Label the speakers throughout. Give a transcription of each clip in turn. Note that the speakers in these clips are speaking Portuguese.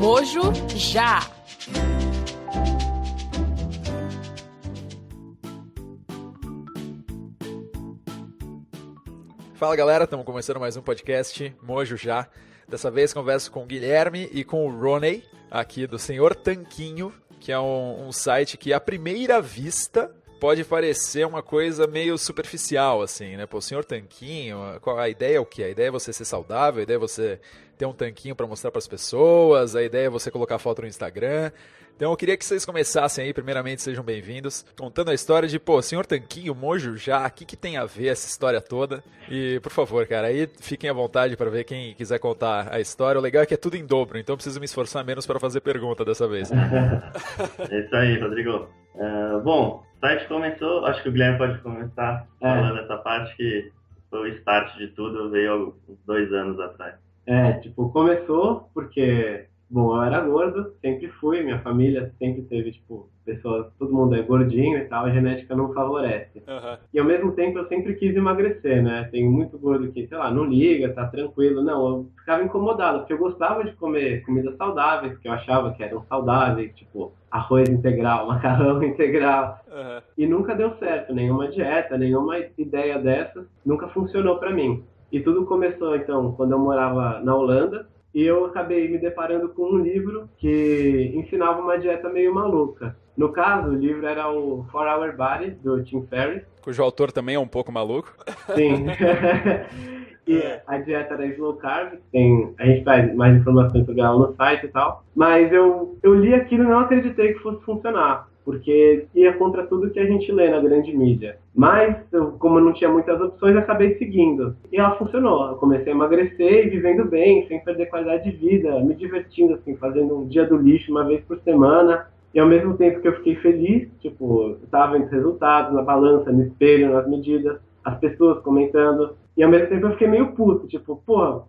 Speaker 1: Mojo Já.
Speaker 2: Fala galera, estamos começando mais um podcast Mojo Já. Dessa vez converso com o Guilherme e com o Roney, aqui do Senhor Tanquinho, que é um site que à primeira vista pode parecer uma coisa meio superficial, assim, né? Pô, Senhor Tanquinho, a ideia é o quê? A ideia é você ser saudável, a ideia é você ter um tanquinho para mostrar para as pessoas, a ideia é você colocar foto no Instagram. Então eu queria que vocês começassem aí, primeiramente sejam bem-vindos, contando a história de, Senhor Tanquinho, Mojo Já, o que tem a ver essa história toda? E, por favor, cara, aí fiquem à vontade para ver quem quiser contar a história. O legal é que é tudo em dobro, então preciso me esforçar menos para fazer pergunta dessa vez.
Speaker 3: É isso aí, Rodrigo. Bom, o site começou, acho que o Guilherme pode começar falando essa parte que foi o start de tudo, veio uns 2 anos atrás.
Speaker 4: Começou porque... Bom, eu era gordo, sempre fui, minha família sempre teve, pessoas, todo mundo é gordinho e tal, a genética não favorece.
Speaker 2: Uhum.
Speaker 4: E ao mesmo tempo eu sempre quis emagrecer, né? Tem muito gordo que, não liga, tá tranquilo. Não, eu ficava incomodado, porque eu gostava de comer comidas saudáveis, que eu achava que eram saudáveis, tipo arroz integral, macarrão integral.
Speaker 2: Uhum.
Speaker 4: E nunca deu certo, nenhuma dieta, nenhuma ideia dessas, nunca funcionou pra mim. E tudo começou, então, quando eu morava na Holanda, e eu acabei me deparando com um livro que ensinava uma dieta meio maluca. No caso, o livro era o 4-Hour Body, do Tim Ferriss.
Speaker 2: Cujo autor também é um pouco maluco.
Speaker 4: Sim. E a dieta era slow carb. A gente traz mais informações sobre ela no site e tal. Mas eu li aquilo e não acreditei que fosse funcionar, porque ia contra tudo que a gente lê na grande mídia. Mas, como eu não tinha muitas opções, acabei seguindo. E ela funcionou. Eu comecei a emagrecer e vivendo bem, sem perder qualidade de vida, me divertindo, assim, fazendo um dia do lixo uma vez por semana. E ao mesmo tempo que eu fiquei feliz, eu estava vendo os resultados na balança, no espelho, nas medidas, as pessoas comentando. E ao mesmo tempo eu fiquei meio puto,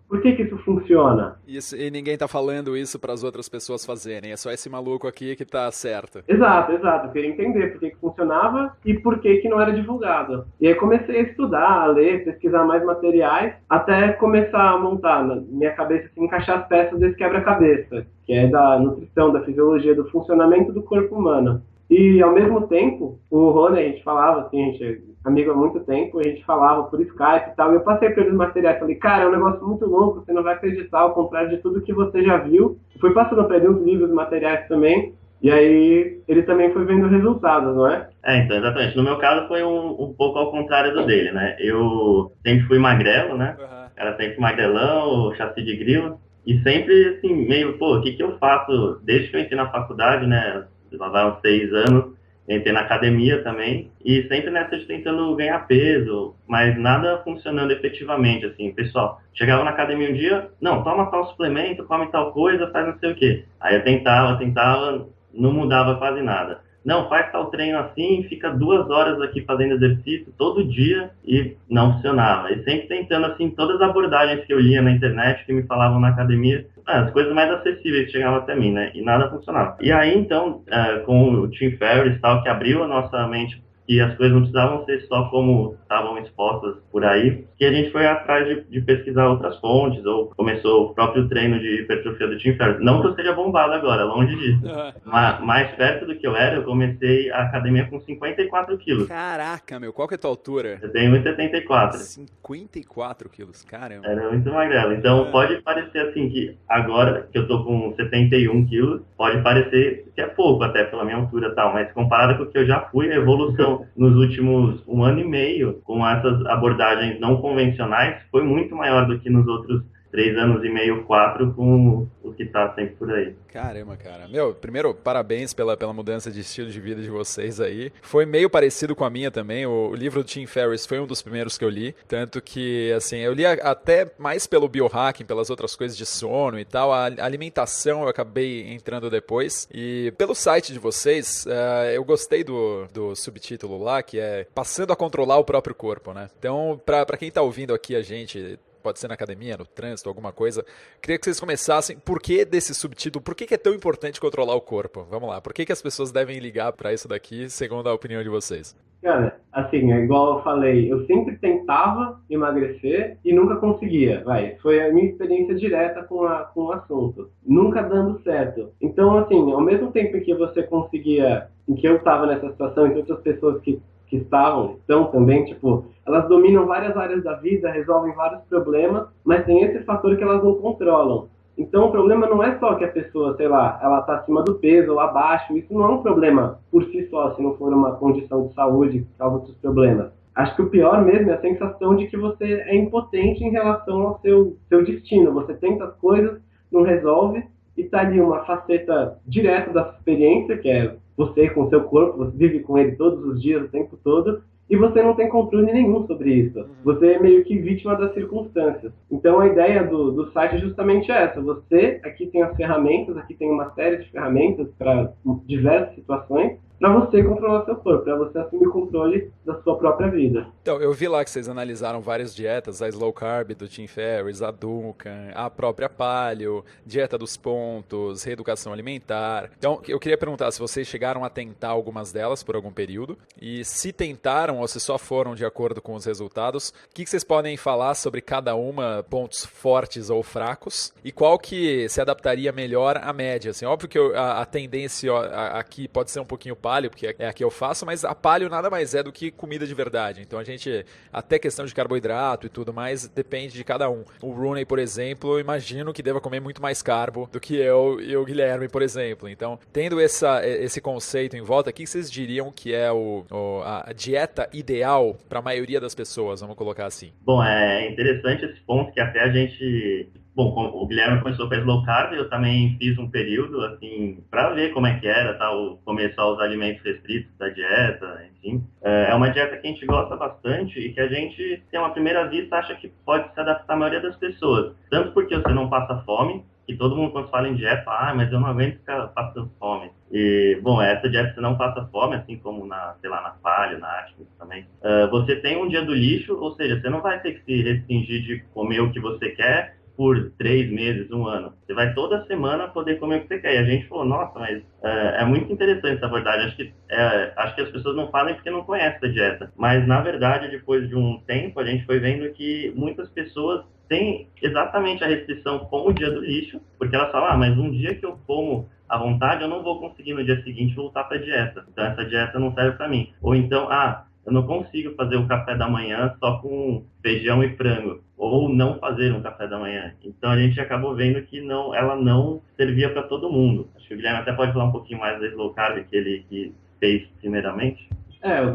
Speaker 4: por que isso funciona?
Speaker 2: E ninguém tá falando isso para as outras pessoas fazerem, é só esse maluco aqui que tá certo.
Speaker 4: Exato. Eu queria entender por que funcionava e por que não era divulgado. E aí comecei a estudar, a ler, pesquisar mais materiais, até começar a montar na minha cabeça, assim, encaixar as peças desse quebra-cabeça, que é da nutrição, da fisiologia, do funcionamento do corpo humano. E, ao mesmo tempo, o Rony, a gente falava, assim, a gente é amigo há muito tempo, a gente falava por Skype e tal, e eu passei pelos materiais, falei, cara, é um negócio muito louco, você não vai acreditar, ao contrário de tudo que você já viu. Fui passando para ele uns livros, materiais também, e aí ele também foi vendo resultados, não é?
Speaker 3: Então, exatamente. No meu caso foi um pouco ao contrário do dele, né? Eu sempre fui magrelo, né?
Speaker 2: Uhum.
Speaker 3: Era sempre magrelão, chassi de grilo, e sempre, assim, meio, o que eu faço desde que eu entrei na faculdade, né? Lá vai uns 6 anos, entrei na academia também, e sempre nessa de tentando ganhar peso, mas nada funcionando efetivamente, assim, pessoal, chegava na academia um dia, não, toma tal suplemento, come tal coisa, faz não sei o quê. Aí eu tentava, não mudava quase nada. Não, faz tal treino assim, fica 2 horas aqui fazendo exercício todo dia e não funcionava. E sempre tentando, assim, todas as abordagens que eu lia na internet, que me falavam na academia, as coisas mais acessíveis que chegavam até mim, né? E nada funcionava. E aí, então, com o Tim Ferriss, tal, que abriu a nossa mente, e as coisas não precisavam ser só como estavam expostas por aí, que a gente foi atrás de pesquisar outras fontes, ou começou o próprio treino de hipertrofia do Tim Ferriss. Não que eu seja bombado agora, longe disso. Mas mais perto do que eu comecei a academia com 54 quilos.
Speaker 2: Caraca, meu, qual que é a tua altura?
Speaker 3: Eu tenho 1,74.
Speaker 2: 54 quilos, caramba.
Speaker 3: Era muito magrelo. Então pode parecer assim que agora que eu tô com 71 quilos, pode parecer que é pouco até pela minha altura e tal, mas comparado com o que eu já fui, a evolução nos últimos 1 ano e meio, com essas abordagens não convencionais, foi muito maior do que nos outros 3 anos e meio, 4, com o que tá sempre por aí.
Speaker 2: Caramba, cara. Meu, primeiro, parabéns pela mudança de estilo de vida de vocês aí. Foi meio parecido com a minha também. O livro do Tim Ferriss foi um dos primeiros que eu li. Tanto que, assim, eu li até mais pelo biohacking, pelas outras coisas de sono e tal. A alimentação eu acabei entrando depois. E pelo site de vocês, eu gostei do subtítulo lá, que é Passando a Controlar o Próprio Corpo, né? Então, pra quem tá ouvindo aqui a gente pode ser na academia, no trânsito, alguma coisa. Queria que vocês começassem, por que desse subtítulo, por que é tão importante controlar o corpo? Vamos lá, por que as pessoas devem ligar para isso daqui, segundo a opinião de vocês?
Speaker 4: Cara, assim, é igual eu falei, eu sempre tentava emagrecer e nunca conseguia, foi a minha experiência direta com o assunto, nunca dando certo. Então, assim, ao mesmo tempo que você conseguia, em que eu estava nessa situação, e que outras pessoas que estão também, tipo, elas dominam várias áreas da vida, resolvem vários problemas, mas tem esse fator que elas não controlam. Então, o problema não é só que a pessoa, sei lá, ela está acima do peso ou abaixo. Isso não é um problema por si só, se não for uma condição de saúde que causa outros problemas. Acho que o pior mesmo é a sensação de que você é impotente em relação ao seu destino. Você tenta as coisas, não resolve, e está ali uma faceta direta da sua experiência, que é você com o seu corpo, você vive com ele todos os dias, o tempo todo, e você não tem controle nenhum sobre isso. Você é meio que vítima das circunstâncias. Então a ideia do site é justamente essa. Você aqui tem as ferramentas, aqui tem uma série de ferramentas para diversas situações, para você controlar seu corpo, para você assumir o controle da sua própria vida.
Speaker 2: Então, eu vi lá que vocês analisaram várias dietas, a Slow Carb do Tim Ferriss, a Duncan, a própria Paleo, dieta dos pontos, reeducação alimentar. Então, eu queria perguntar se vocês chegaram a tentar algumas delas por algum período, e se tentaram ou se só foram de acordo com os resultados, o que vocês podem falar sobre cada uma, pontos fortes ou fracos, e qual que se adaptaria melhor à média? Assim, óbvio que a tendência aqui pode ser um pouquinho paleo, porque é a que eu faço, mas a paleo nada mais é do que comida de verdade. Então a gente, até questão de carboidrato e tudo mais, depende de cada um. O Rooney, por exemplo, eu imagino que deva comer muito mais carbo do que eu e o Guilherme, por exemplo. Então, tendo esse conceito em volta, o que vocês diriam que é a dieta ideal para a maioria das pessoas, vamos colocar assim?
Speaker 3: Bom, é interessante esse ponto que até a gente... Bom, o Guilherme começou com a Slow Carb, eu também fiz um período, assim, para ver como é que era, comer só os alimentos restritos da dieta, enfim. É uma dieta que a gente gosta bastante e que a gente, tem uma primeira vista, acha que pode se adaptar à maioria das pessoas. Tanto porque você não passa fome, que todo mundo quando fala em dieta, mas eu não aguento ficar passando fome. E, bom, essa dieta você não passa fome, assim como na Paleo, na Atkins também. Você tem um dia do lixo, ou seja, você não vai ter que se restringir de comer o que você quer por 3 meses, 1 ano. Você vai toda semana poder comer o que você quer. E a gente falou, nossa, mas é muito interessante essa verdade. Acho que as pessoas não falam porque não conhecem a dieta. Mas, na verdade, depois de um tempo, a gente foi vendo que muitas pessoas têm exatamente a restrição com o dia do lixo, porque elas falam, mas um dia que eu como à vontade, eu não vou conseguir no dia seguinte voltar para a dieta. Então, essa dieta não serve para mim. Ou então, eu não consigo fazer um café da manhã só com feijão e frango, ou não fazer um café da manhã. Então a gente acabou vendo que ela não servia para todo mundo. Acho que o Guilherme até pode falar um pouquinho mais da Slow Carb que ele fez primeiramente.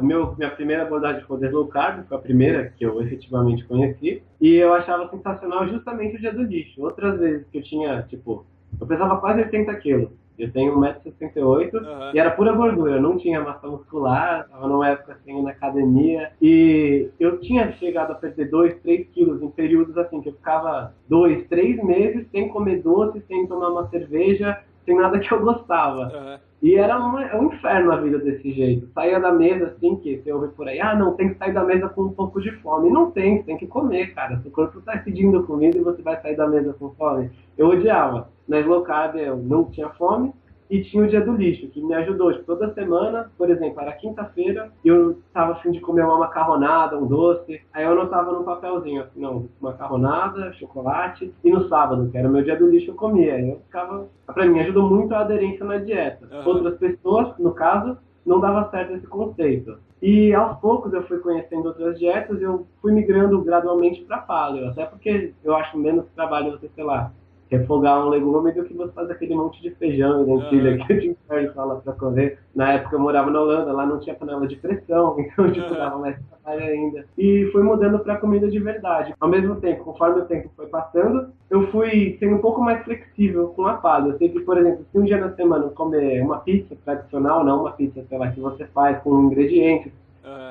Speaker 4: Minha primeira abordagem foi a Slow Carb, foi a primeira que eu efetivamente conheci, e eu achava sensacional justamente o dia do lixo. Outras vezes que eu tinha, eu pesava quase 80 quilos. Eu tenho 1,68 m e era pura gordura, eu não tinha massa muscular, estava numa época assim na academia, e eu tinha chegado a perder 2, 3 quilos em períodos assim, que eu ficava 2, 3 meses sem comer doce, sem tomar uma cerveja, sem nada que eu gostava. E era um inferno a vida desse jeito. Saía da mesa assim, que você ouve por aí, não, tem que sair da mesa com um pouco de fome. Não tem, tem que comer, cara. Seu corpo está pedindo comida e você vai sair da mesa com fome. Eu odiava. Na Slow Carb eu não tinha fome e tinha o dia do lixo, que me ajudou. Toda semana, por exemplo, era quinta-feira, eu estava a fim de comer uma macarronada, um doce, aí eu anotava num papelzinho, assim, não, macarronada, chocolate, e no sábado, que era o meu dia do lixo, eu comia. Aí eu ficava... Pra mim, ajudou muito a aderência na dieta. Outras pessoas, no caso, não dava certo esse conceito. E aos poucos eu fui conhecendo outras dietas e eu fui migrando gradualmente para paleo, até porque eu acho menos trabalho você, sei lá, refogar um legume do que você fazer aquele monte de feijão e lentilha que o Tim Ferriss fala para comer. Na época eu morava na Holanda, lá não tinha panela de pressão, então dava mais trabalho ainda. E fui mudando para comida de verdade. Ao mesmo tempo, conforme o tempo foi passando, eu fui sendo um pouco mais flexível com a paleo. Eu sei que, por exemplo, se um dia na semana eu comer uma pizza tradicional, não uma pizza, sei lá, que você faz com ingredientes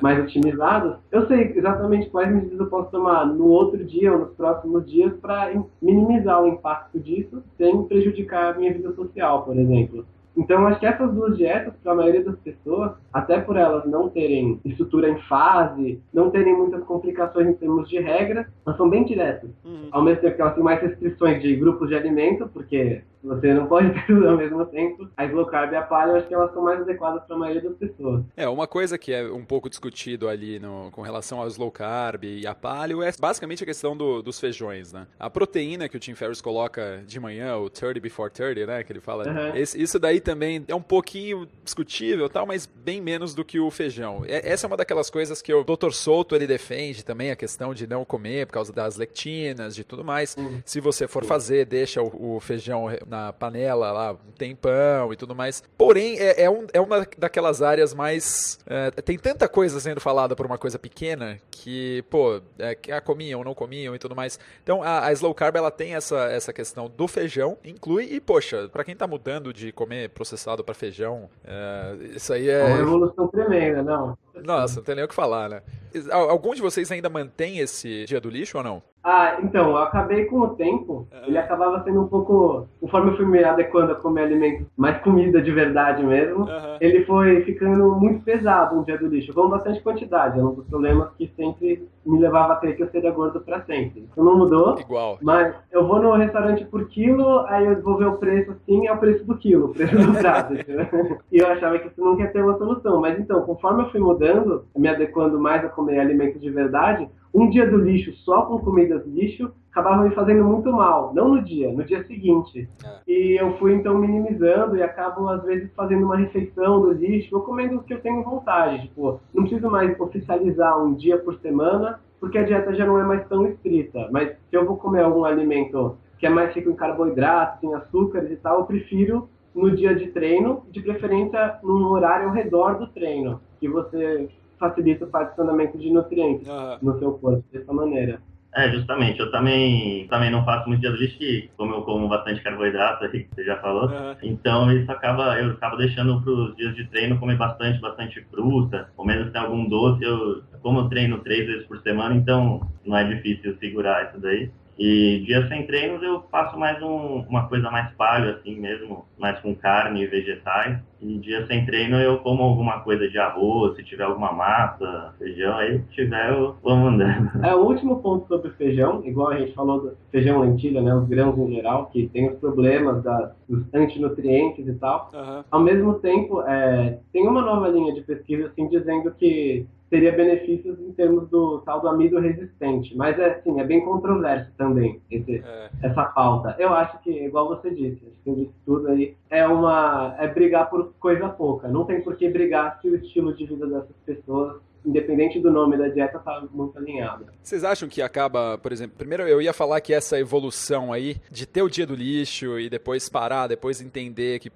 Speaker 4: mais otimizados, eu sei exatamente quais medidas eu posso tomar no outro dia ou nos próximos dias para minimizar o impacto disso sem prejudicar a minha vida social, por exemplo. Então, acho que essas duas dietas, para a maioria das pessoas, até por elas não terem estrutura em fase, não terem muitas complicações em termos de regra, elas são bem diretas. Ao mesmo tempo que elas têm mais restrições de grupos de alimento, porque você não pode ter tudo ao mesmo tempo. A slow carb e a paleo, acho que elas são mais adequadas para a maioria das pessoas.
Speaker 2: Uma coisa que é um pouco discutido ali com relação ao slow carb e a paleo é basicamente a questão dos feijões, né? A proteína que o Tim Ferriss coloca de manhã, o 30 before 30, né? Que ele fala. Isso daí também é um pouquinho discutível, tal, mas bem menos do que o feijão. Essa é uma daquelas coisas que o Dr. Souto ele defende também, a questão de não comer por causa das lectinas, de tudo mais. Se você for fazer, deixa o feijão na panela lá um tempão e tudo mais. Porém, é uma daquelas áreas mais... tem tanta coisa sendo falada por uma coisa pequena que, comiam, não comiam e tudo mais. Então, a slow carb, ela tem essa questão do feijão, inclui, e poxa, pra quem tá mudando de comer processado pra feijão, isso aí é...
Speaker 4: uma revolução tremenda, não?
Speaker 2: Nossa, não tem nem o que falar, né? Algum de vocês ainda mantém esse dia do lixo ou não?
Speaker 4: Então, eu acabei com o tempo, ele acabava sendo um pouco, conforme eu fui me adequando a comer alimentos, mais comida de verdade mesmo, ele foi ficando muito pesado um dia do lixo. Eu como bastante quantidade, é um dos problemas que sempre me levava a ter que eu seria gordo pra sempre. Isso não mudou,
Speaker 2: igual.
Speaker 4: Mas eu vou no restaurante por quilo, aí eu vou ver o preço assim, é o preço do quilo, o preço do prato. E eu achava que isso nunca ia ter uma solução, mas então, conforme eu fui mudando, me adequando mais a comer alimentos de verdade, um dia do lixo só com comidas lixo acabava me fazendo muito mal, não no dia seguinte. E eu fui então minimizando e acabo às vezes fazendo uma refeição do lixo, ou comendo o que eu tenho vontade, tipo, não preciso mais oficializar um dia por semana, porque a dieta já não é mais tão estrita, mas se eu vou comer algum alimento que é mais rico em carboidratos, em açúcares e tal, eu prefiro no dia de treino, de preferência num horário ao redor do treino, que você facilita o particionamento de nutrientes no seu corpo, dessa maneira.
Speaker 3: Justamente. Eu também não faço muito dia do lixo, que como eu como bastante carboidrato, aí, que você já falou, então eu acabo deixando para os dias de treino comer bastante fruta, ou mesmo se tem algum doce, como eu treino 3 vezes por semana, então não é difícil segurar isso daí. E dias sem treinos eu faço mais uma coisa mais paleo, assim mesmo, mais com carne e vegetais. E dias sem treino eu como alguma coisa de arroz, se tiver alguma massa, feijão, aí se tiver eu vou mandando.
Speaker 4: O último ponto sobre o feijão, igual a gente falou do feijão, lentilha, né, os grãos em geral, que tem os problemas dos antinutrientes e tal. Ao mesmo tempo, tem uma nova linha de pesquisa assim, dizendo que teria benefícios em termos do tal do amido resistente. Mas é bem controverso também essa pauta. Eu acho que, igual você disse, acho que eu disse tudo aí, é brigar por coisa pouca. Não tem por que brigar se o estilo de vida dessas pessoas, independente do nome da dieta, tá muito alinhado.
Speaker 2: Vocês acham que acaba, por exemplo, primeiro eu ia falar que essa evolução aí de ter o dia do lixo e depois parar, depois entender que,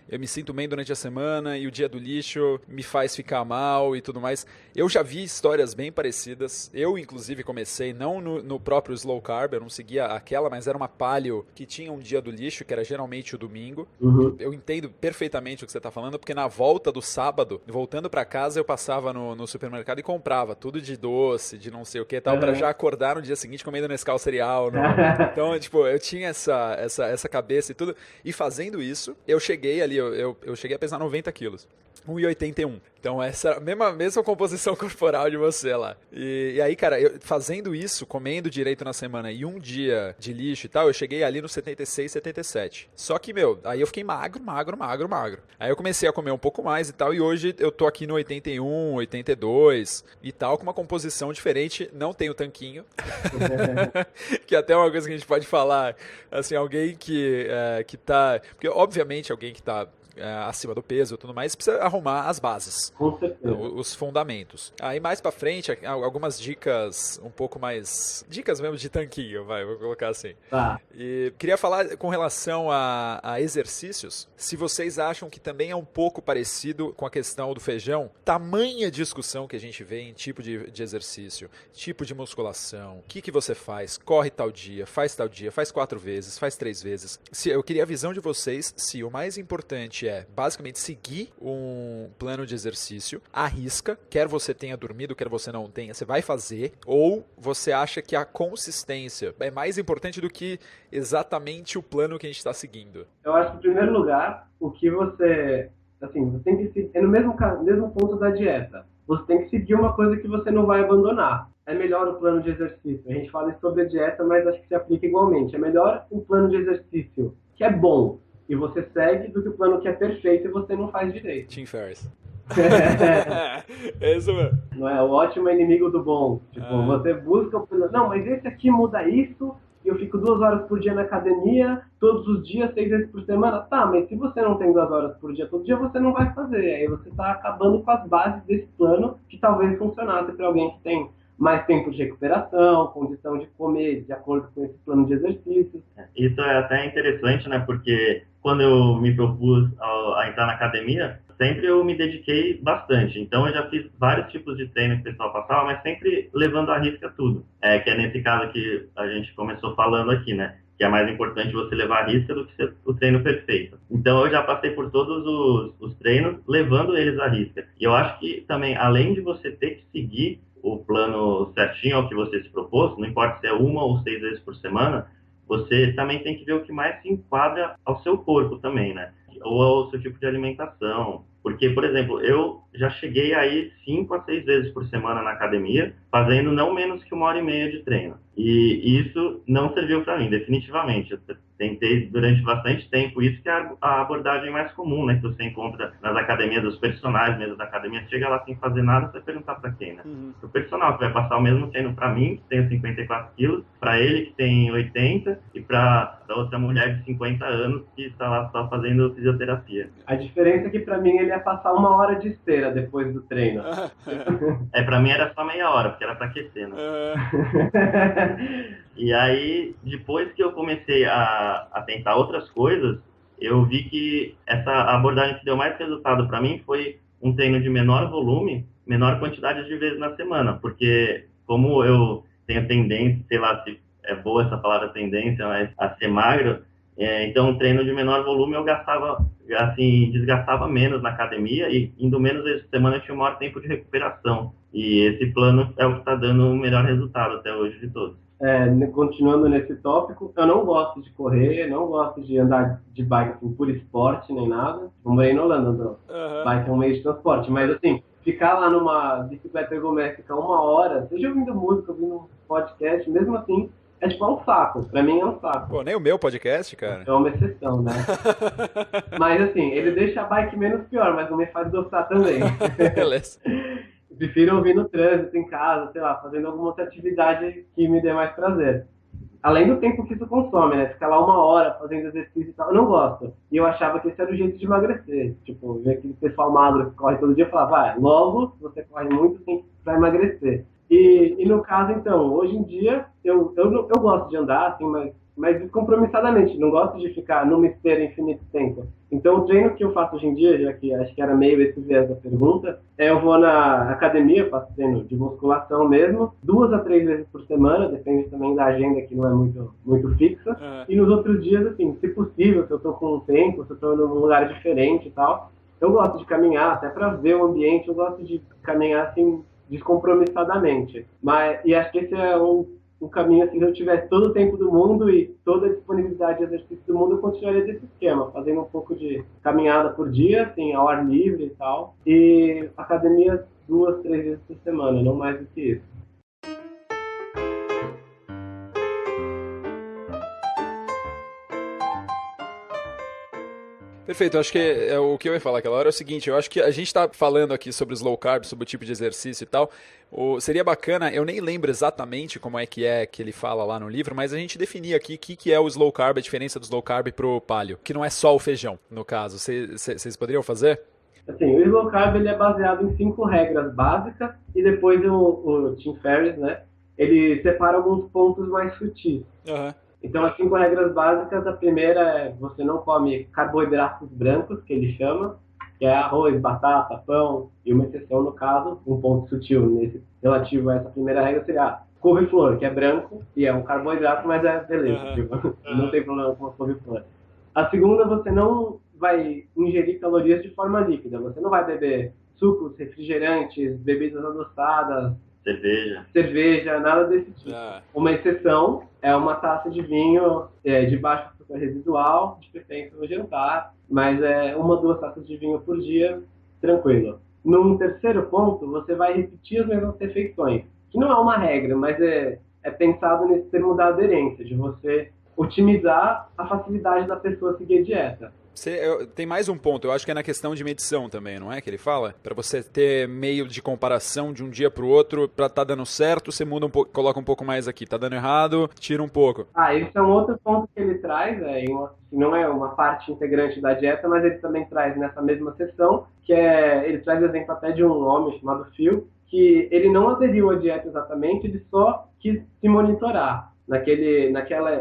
Speaker 2: eu me sinto bem durante a semana e o dia do lixo me faz ficar mal e tudo mais. Eu já vi histórias bem parecidas. Eu, inclusive, comecei não no próprio slow carb, eu não seguia aquela, mas era uma paleo que tinha um dia do lixo, que era geralmente o domingo. Eu entendo perfeitamente o que você tá falando, porque na volta do sábado, voltando pra casa, eu passava no supermercado e comprava tudo de doce, de não sei o que e tal, pra já acordar no dia seguinte comendo Nescau cereal. Então, eu tinha essa cabeça e tudo. E fazendo isso, eu cheguei ali, eu cheguei a pesar 90 quilos. 1,81. Então, essa mesma composição corporal de você lá. E aí, cara, fazendo isso, comendo direito na semana e um dia de lixo e tal, eu cheguei ali no 76, 77. Só que, aí eu fiquei magro. Aí eu comecei a comer um pouco mais e tal, e hoje eu tô aqui no 81, 82 e tal, com uma composição diferente. Não tenho tanquinho. Que até é uma coisa que a gente pode falar, assim, alguém que tá... Porque, obviamente, alguém que tá acima do peso e tudo mais, precisa arrumar as bases, os fundamentos. Aí mais pra frente, algumas dicas um pouco mais... Dicas mesmo de tanquinho, vou colocar assim. E queria falar com relação a exercícios, se vocês acham que também é um pouco parecido com a questão do feijão, tamanha discussão que a gente vê em tipo de exercício, tipo de musculação, o que você faz, corre tal dia, faz 4 vezes, faz 3 vezes. Eu queria a visão de vocês se o mais importante é basicamente seguir um plano de exercício, à risca, quer você tenha dormido, quer você não tenha, você vai fazer, ou você acha que a consistência é mais importante do que exatamente o plano que a gente está seguindo?
Speaker 4: Eu acho que, em primeiro lugar, o que você... Assim, você tem que seguir... É no mesmo ponto da dieta. Você tem que seguir uma coisa que você não vai abandonar. É melhor o plano de exercício. A gente fala sobre a dieta, mas acho que se aplica igualmente. É melhor um plano de exercício que é bom e você segue do que o plano que é perfeito e você não faz direito.
Speaker 2: Tim Ferriss.
Speaker 4: É
Speaker 2: isso mesmo.
Speaker 4: Não é? O ótimo é inimigo do bom. Tipo, você busca o plano. Não, mas esse aqui muda isso. Eu fico 2 horas por dia na academia, todos os dias, 6 vezes por semana. Tá, mas se você não tem 2 horas por dia todo dia, você não vai fazer. Aí você tá acabando com as bases desse plano que talvez funcionasse para alguém que tem mais tempo de recuperação, condição de comer de acordo com esse plano de exercícios.
Speaker 3: Isso é até interessante, né? Porque quando eu me propus a entrar na academia, sempre eu me dediquei bastante. Então eu já fiz vários tipos de treino que o pessoal passava, mas sempre levando à risca tudo. Que é nesse caso que a gente começou falando aqui, né? Que é mais importante você levar à risca do que ser o treino perfeito. Então eu já passei por todos os treinos, levando eles à risca. E eu acho que também, além de você ter que seguir o plano certinho ao que você se propôs, não importa se é 1 ou 6 vezes por semana, você também tem que ver o que mais se enquadra ao seu corpo também, né? Ou ao seu tipo de alimentação. Porque, por exemplo, eu já cheguei a ir 5 a 6 vezes por semana na academia, fazendo não menos que 1h30 de treino. E isso não serviu para mim, definitivamente. Eu tentei durante bastante tempo, isso que é a abordagem mais comum, né? Que você encontra nas academias dos personagens mesmo da academia. Você chega lá sem fazer nada, você vai perguntar para quem, né? O personal, que vai passar o mesmo treino para mim, que tenho 54 quilos, para ele, que tem 80, e para outra mulher de 50 anos, que está lá só fazendo fisioterapia.
Speaker 4: A diferença é que para mim ele ia passar 1 hora de esteira depois do treino.
Speaker 3: Para mim era só meia hora, porque era para aquecer, né? E aí, depois que eu comecei a tentar outras coisas, eu vi que essa abordagem que deu mais resultado para mim foi um treino de menor volume, menor quantidade de vezes na semana, porque como eu tenho tendência, sei lá se é boa essa palavra tendência, mas a ser magro, então um treino de menor volume eu desgastava menos na academia e indo menos vezes por semana eu tinha um maior tempo de recuperação. E esse plano é o que está dando o melhor resultado até hoje de todos.
Speaker 4: Continuando nesse tópico, eu não gosto de correr, não gosto de andar de bike assim, por esporte nem nada. Eu morei na Holanda, bike é um meio de transporte, mas assim, ficar lá numa bicicleta ergométrica 1 hora, seja ouvindo música, ouvindo podcast, mesmo assim, é tipo um saco. Pra mim é um saco.
Speaker 2: Pô, nem o meu podcast, cara.
Speaker 4: É uma exceção, né? Mas assim, ele deixa a bike menos pior, mas não me faz gostar também.
Speaker 2: Beleza.
Speaker 4: Prefiro ouvir no trânsito, em casa, sei lá, fazendo alguma outra atividade que me dê mais prazer. Além do tempo que isso consome, né? Ficar lá 1 hora fazendo exercício e tal, eu não gosto. E eu achava que esse era o jeito de emagrecer. Tipo, ver aquele pessoal magro que corre todo dia e falava, logo, se você corre muito, tem que emagrecer. E no caso, então, hoje em dia, eu gosto de andar, assim, mas descompromissadamente, não gosto de ficar numa esteira infinito tempo. Então, o treino que eu faço hoje em dia, já que acho que era meio esse viés da pergunta, eu vou na academia, faço treino de musculação mesmo, 2 a 3 vezes por semana, depende também da agenda que não é muito fixa. E nos outros dias, assim, se possível, se eu tô com tempo, se eu tô num lugar diferente e tal, eu gosto de caminhar, até para ver o ambiente, eu gosto de caminhar, assim, descompromissadamente. E acho que esse é um caminho, assim, se eu tivesse todo o tempo do mundo e toda a disponibilidade de exercício do mundo, eu continuaria desse esquema, fazendo um pouco de caminhada por dia, assim, ao ar livre e tal, e academia 2, 3 vezes por semana, não mais do que isso.
Speaker 2: Perfeito, eu acho que o que eu ia falar aquela hora é o seguinte, eu acho que a gente está falando aqui sobre slow carb, sobre o tipo de exercício e tal, seria bacana, eu nem lembro exatamente como é que ele fala lá no livro, mas a gente definir aqui o que é o slow carb, a diferença do slow carb pro paleo, que não é só o feijão, no caso, vocês poderiam fazer?
Speaker 4: Assim, o slow carb ele é baseado em 5 regras básicas e depois o Tim Ferriss, né, ele separa alguns pontos mais sutis. Então, as 5 regras básicas, a primeira é você não come carboidratos brancos, que ele chama, que é arroz, batata, pão, e uma exceção no caso, um ponto sutil nesse relativo a essa primeira regra seria couve-flor, que é branco e é um carboidrato, mas é beleza, tipo, não tem problema com a couve-flor. A segunda, você não vai ingerir calorias de forma líquida. Você não vai beber sucos, refrigerantes, bebidas adoçadas, cerveja, nada desse tipo. Uma exceção é uma taça de vinho de baixo açúcar residual, de preferência no jantar, mas é 1 ou 2 taças de vinho por dia, tranquilo. Num terceiro ponto, você vai repetir as mesmas refeições, que não é uma regra, mas é pensado nesse termo da aderência, de você otimizar a facilidade da pessoa seguir a dieta.
Speaker 2: Tem mais um ponto, eu acho que é na questão de medição também, não é que ele fala? Para você ter meio de comparação de um dia para o outro, para tá dando certo, você muda um pouco, coloca um pouco mais aqui, tá dando errado, tira um pouco.
Speaker 4: Esse é um outro ponto que ele traz, não é uma parte integrante da dieta, mas ele também traz nessa mesma sessão, ele traz exemplo até de um homem chamado Phil, que ele não aderiu à dieta exatamente, ele só quis se monitorar.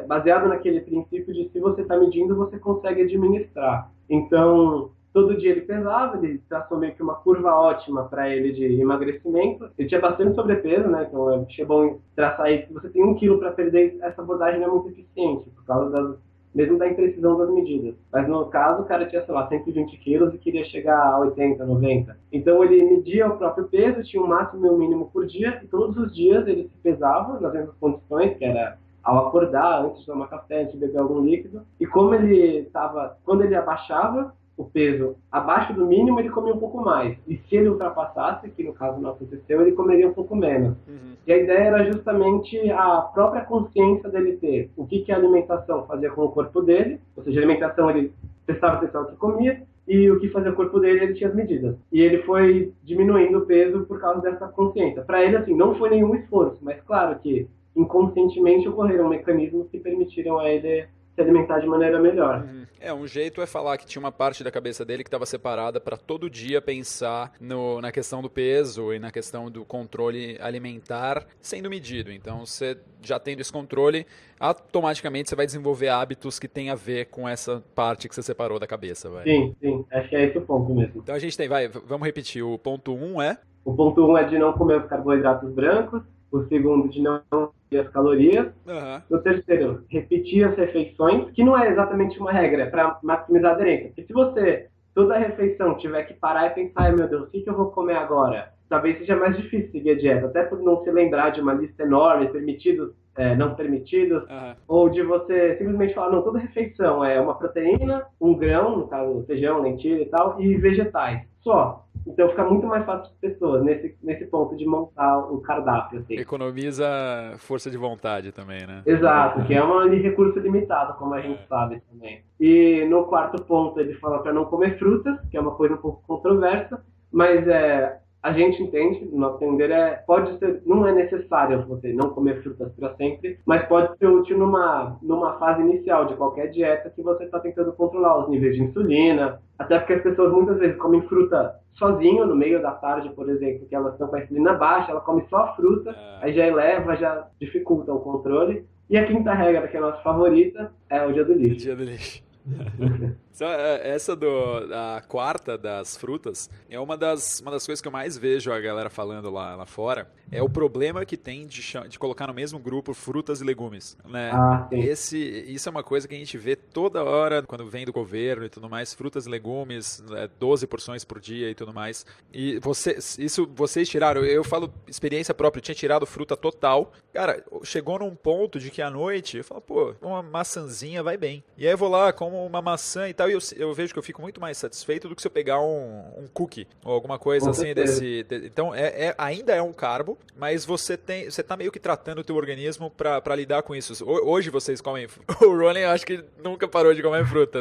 Speaker 4: Baseado naquele princípio de se você está medindo, você consegue administrar. Então, todo dia ele pesava, ele traçou meio que uma curva ótima para ele de emagrecimento. Ele tinha bastante sobrepeso, né? Então, é bom traçar aí. Se você tem 1 quilo para perder, essa abordagem não é muito eficiente, por causa mesmo da imprecisão das medidas. Mas no caso, o cara tinha, 120 quilos e queria chegar a 80, 90. Então ele media o próprio peso, tinha um máximo e um mínimo por dia, e todos os dias ele se pesava nas mesmas condições, que era ao acordar, antes de tomar café, antes de beber algum líquido. E quando ele abaixava o peso abaixo do mínimo, ele comia um pouco mais. E se ele ultrapassasse, que no caso não aconteceu, ele comeria um pouco menos. E a ideia era justamente a própria consciência dele ter o que a alimentação fazia com o corpo dele, ou seja, a alimentação ele prestava atenção no que comia, e o que fazia o corpo dele, ele tinha as medidas. E ele foi diminuindo o peso por causa dessa consciência. Para ele, assim, não foi nenhum esforço, mas claro que inconscientemente ocorreram mecanismos que permitiram a ele se alimentar de maneira melhor.
Speaker 2: Um jeito é falar que tinha uma parte da cabeça dele que estava separada para todo dia pensar na questão do peso e na questão do controle alimentar sendo medido. Então, você já tendo esse controle, automaticamente você vai desenvolver hábitos que têm a ver com essa parte que você separou da cabeça. Vai.
Speaker 4: Sim. Acho que é esse o ponto mesmo.
Speaker 2: Então, a gente tem, vamos repetir. O ponto 1 é?
Speaker 4: O ponto 1 é de não comer os carboidratos brancos. O segundo, de não repetir as calorias. O terceiro, repetir as refeições, que não é exatamente uma regra, é para maximizar a aderência. Porque se você, toda refeição, tiver que parar e pensar, ai meu Deus, o que eu vou comer agora? Talvez seja mais difícil seguir a dieta, até por não se lembrar de uma lista enorme, permitidos, não permitidos, ou de você simplesmente falar, não, toda refeição é uma proteína, um grão, no caso, feijão, lentilha e tal, e vegetais, só. Então fica muito mais fácil para as pessoas nesse ponto de montar o cardápio. Assim.
Speaker 2: Economiza força de vontade também, né?
Speaker 4: Exato, que é um recurso limitado, como a gente sabe também. E no quarto ponto ele fala para não comer frutas, que é uma coisa um pouco controversa, mas a gente entende, no nosso entender, não é necessário você não comer frutas para sempre, mas pode ser útil numa fase inicial de qualquer dieta que você está tentando controlar os níveis de insulina, até porque as pessoas muitas vezes comem fruta sozinho, no meio da tarde, por exemplo, que elas estão com a insulina baixa, ela come só a fruta, aí já eleva, já dificulta o controle. E a quinta regra, que é a nossa favorita, é o dia do lixo.
Speaker 2: Dia do lixo. Essa a quarta das frutas é uma das coisas que eu mais vejo a galera falando lá fora. É o problema que tem de colocar no mesmo grupo frutas e legumes, né? Isso é uma coisa que a gente vê toda hora quando vem do governo e tudo mais, frutas e legumes, 12 porções por dia e tudo mais. E vocês tiraram, eu falo experiência própria, eu tinha tirado fruta total. Cara, chegou num ponto de que à noite eu falo, pô, uma maçãzinha vai bem. E aí eu vou lá, como uma maçã e tal, e eu vejo que eu fico muito mais satisfeito do que se eu pegar um cookie ou alguma coisa assim desse. Então, ainda é um carbo, mas você tá meio que tratando o teu organismo pra lidar com isso. Hoje vocês comem. O Ronnie, eu acho que nunca parou de comer fruta.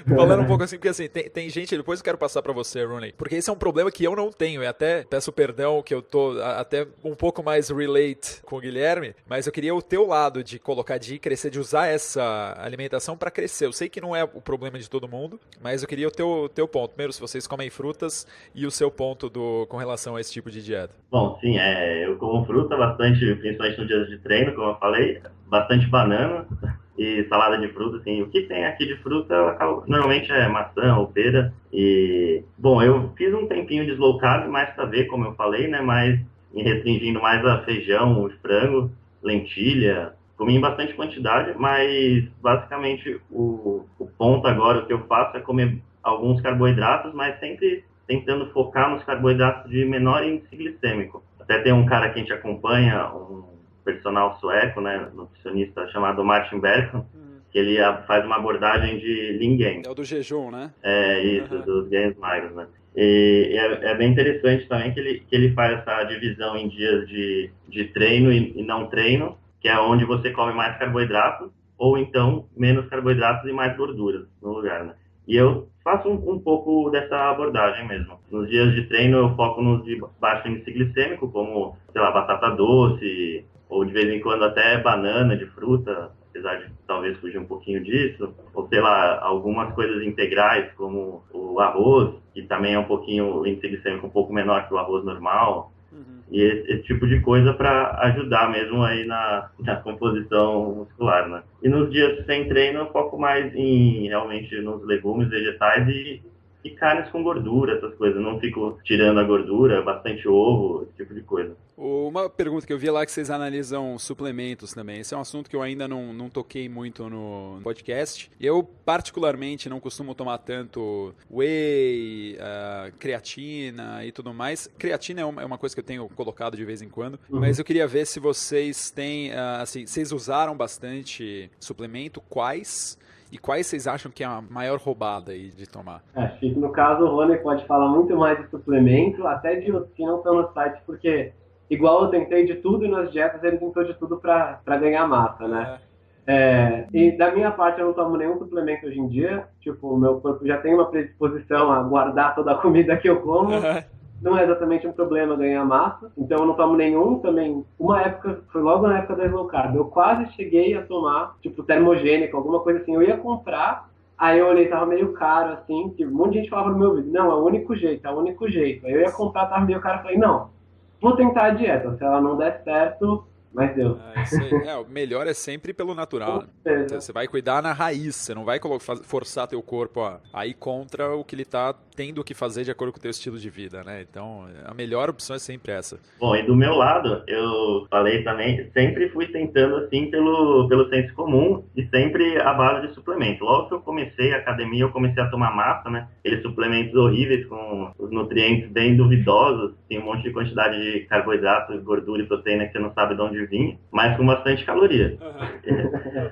Speaker 2: Falando um pouco assim, porque assim, tem gente, depois eu quero passar pra você, Ronnie, porque esse é um problema que eu não tenho, e até peço perdão que eu tô até um pouco mais relate com o Guilherme, mas eu queria o teu lado de colocar de crescer, de usar essa alimentação pra crescer. Eu sei que não é o problema de todo mundo, mas eu queria o teu ponto. Primeiro, se vocês comem frutas e o seu ponto com relação a esse tipo de dieta.
Speaker 3: Bom, sim, eu como fruta bastante, principalmente nos dias de treino, como eu falei, bastante banana e salada de fruta, assim. O que tem aqui de fruta, normalmente é maçã ou pera. E, bom, eu fiz um tempinho de slow carb, mais pra ver, como eu falei, né, mas me restringindo mais a feijão, o frango, lentilha. Comi em bastante quantidade, mas basicamente o ponto agora, o que eu faço é comer alguns carboidratos, mas sempre tentando focar nos carboidratos de menor índice glicêmico. Até tem um cara que a gente acompanha, um personal sueco, né, nutricionista chamado Martin Bergman, que ele faz uma abordagem de Lean Gain.
Speaker 2: É o do jejum, né?
Speaker 3: É, isso, dos ganhos magros, né? E é bem interessante também que ele faz essa divisão em dias de treino e não treino, que é onde você come mais carboidratos, ou então menos carboidratos e mais gorduras no lugar, né? E eu faço um pouco dessa abordagem mesmo. Nos dias de treino eu foco nos de baixo índice glicêmico, como, sei lá, batata doce, ou de vez em quando até banana de fruta, apesar de talvez fugir um pouquinho disso, ou sei lá, algumas coisas integrais, como o arroz, que também é um pouquinho, o índice glicêmico um pouco menor que o arroz normal, e esse tipo de coisa para ajudar mesmo aí na composição muscular, né? E nos dias sem treino eu foco mais realmente nos legumes, vegetais e carnes com gordura, essas coisas. Não fico tirando a gordura, bastante ovo, esse tipo de coisa.
Speaker 2: Uma pergunta que eu vi lá que vocês analisam suplementos também. Esse é um assunto que eu ainda não toquei muito no podcast. Eu, particularmente, não costumo tomar tanto whey, creatina e tudo mais. Creatina é uma coisa que eu tenho colocado de vez em quando, mas eu queria ver se vocês têm, assim, vocês usaram bastante suplemento, quais? E quais vocês acham que é a maior roubada aí de tomar?
Speaker 4: Acho que no caso o Rony pode falar muito mais de suplemento, até de outros que não estão no site, porque igual eu tentei de tudo e nas dietas ele tentou de tudo para ganhar massa, né? E da minha parte eu não tomo nenhum suplemento hoje em dia, tipo, o meu corpo já tem uma predisposição a guardar toda a comida que eu como. Não é exatamente um problema ganhar massa, então eu não tomo nenhum também. Uma época, foi logo na época da low carb, eu quase cheguei a tomar, tipo, termogênico, alguma coisa assim. Eu ia comprar, aí eu olhei, tava meio caro, assim, que um monte de gente falava no meu vídeo, não, é o único jeito, é o único jeito. Aí eu ia comprar, tava meio caro, falei, não, vou tentar a dieta, se ela não der certo, mas deu.
Speaker 2: O melhor é sempre pelo natural. Você vai cuidar na raiz, você não vai forçar teu corpo a ir contra o que ele tá tendo que fazer de acordo com o teu estilo de vida, né? Então, a melhor opção é sempre essa.
Speaker 3: Bom, e do meu lado, eu falei também, sempre fui tentando assim pelo senso comum e sempre à base de suplemento. Logo que eu comecei a academia, eu comecei a tomar massa, né? Aqueles suplementos horríveis com os nutrientes bem duvidosos, tem um monte de quantidade de carboidratos, gordura e proteína que você não sabe de onde vinha, mas com bastante caloria.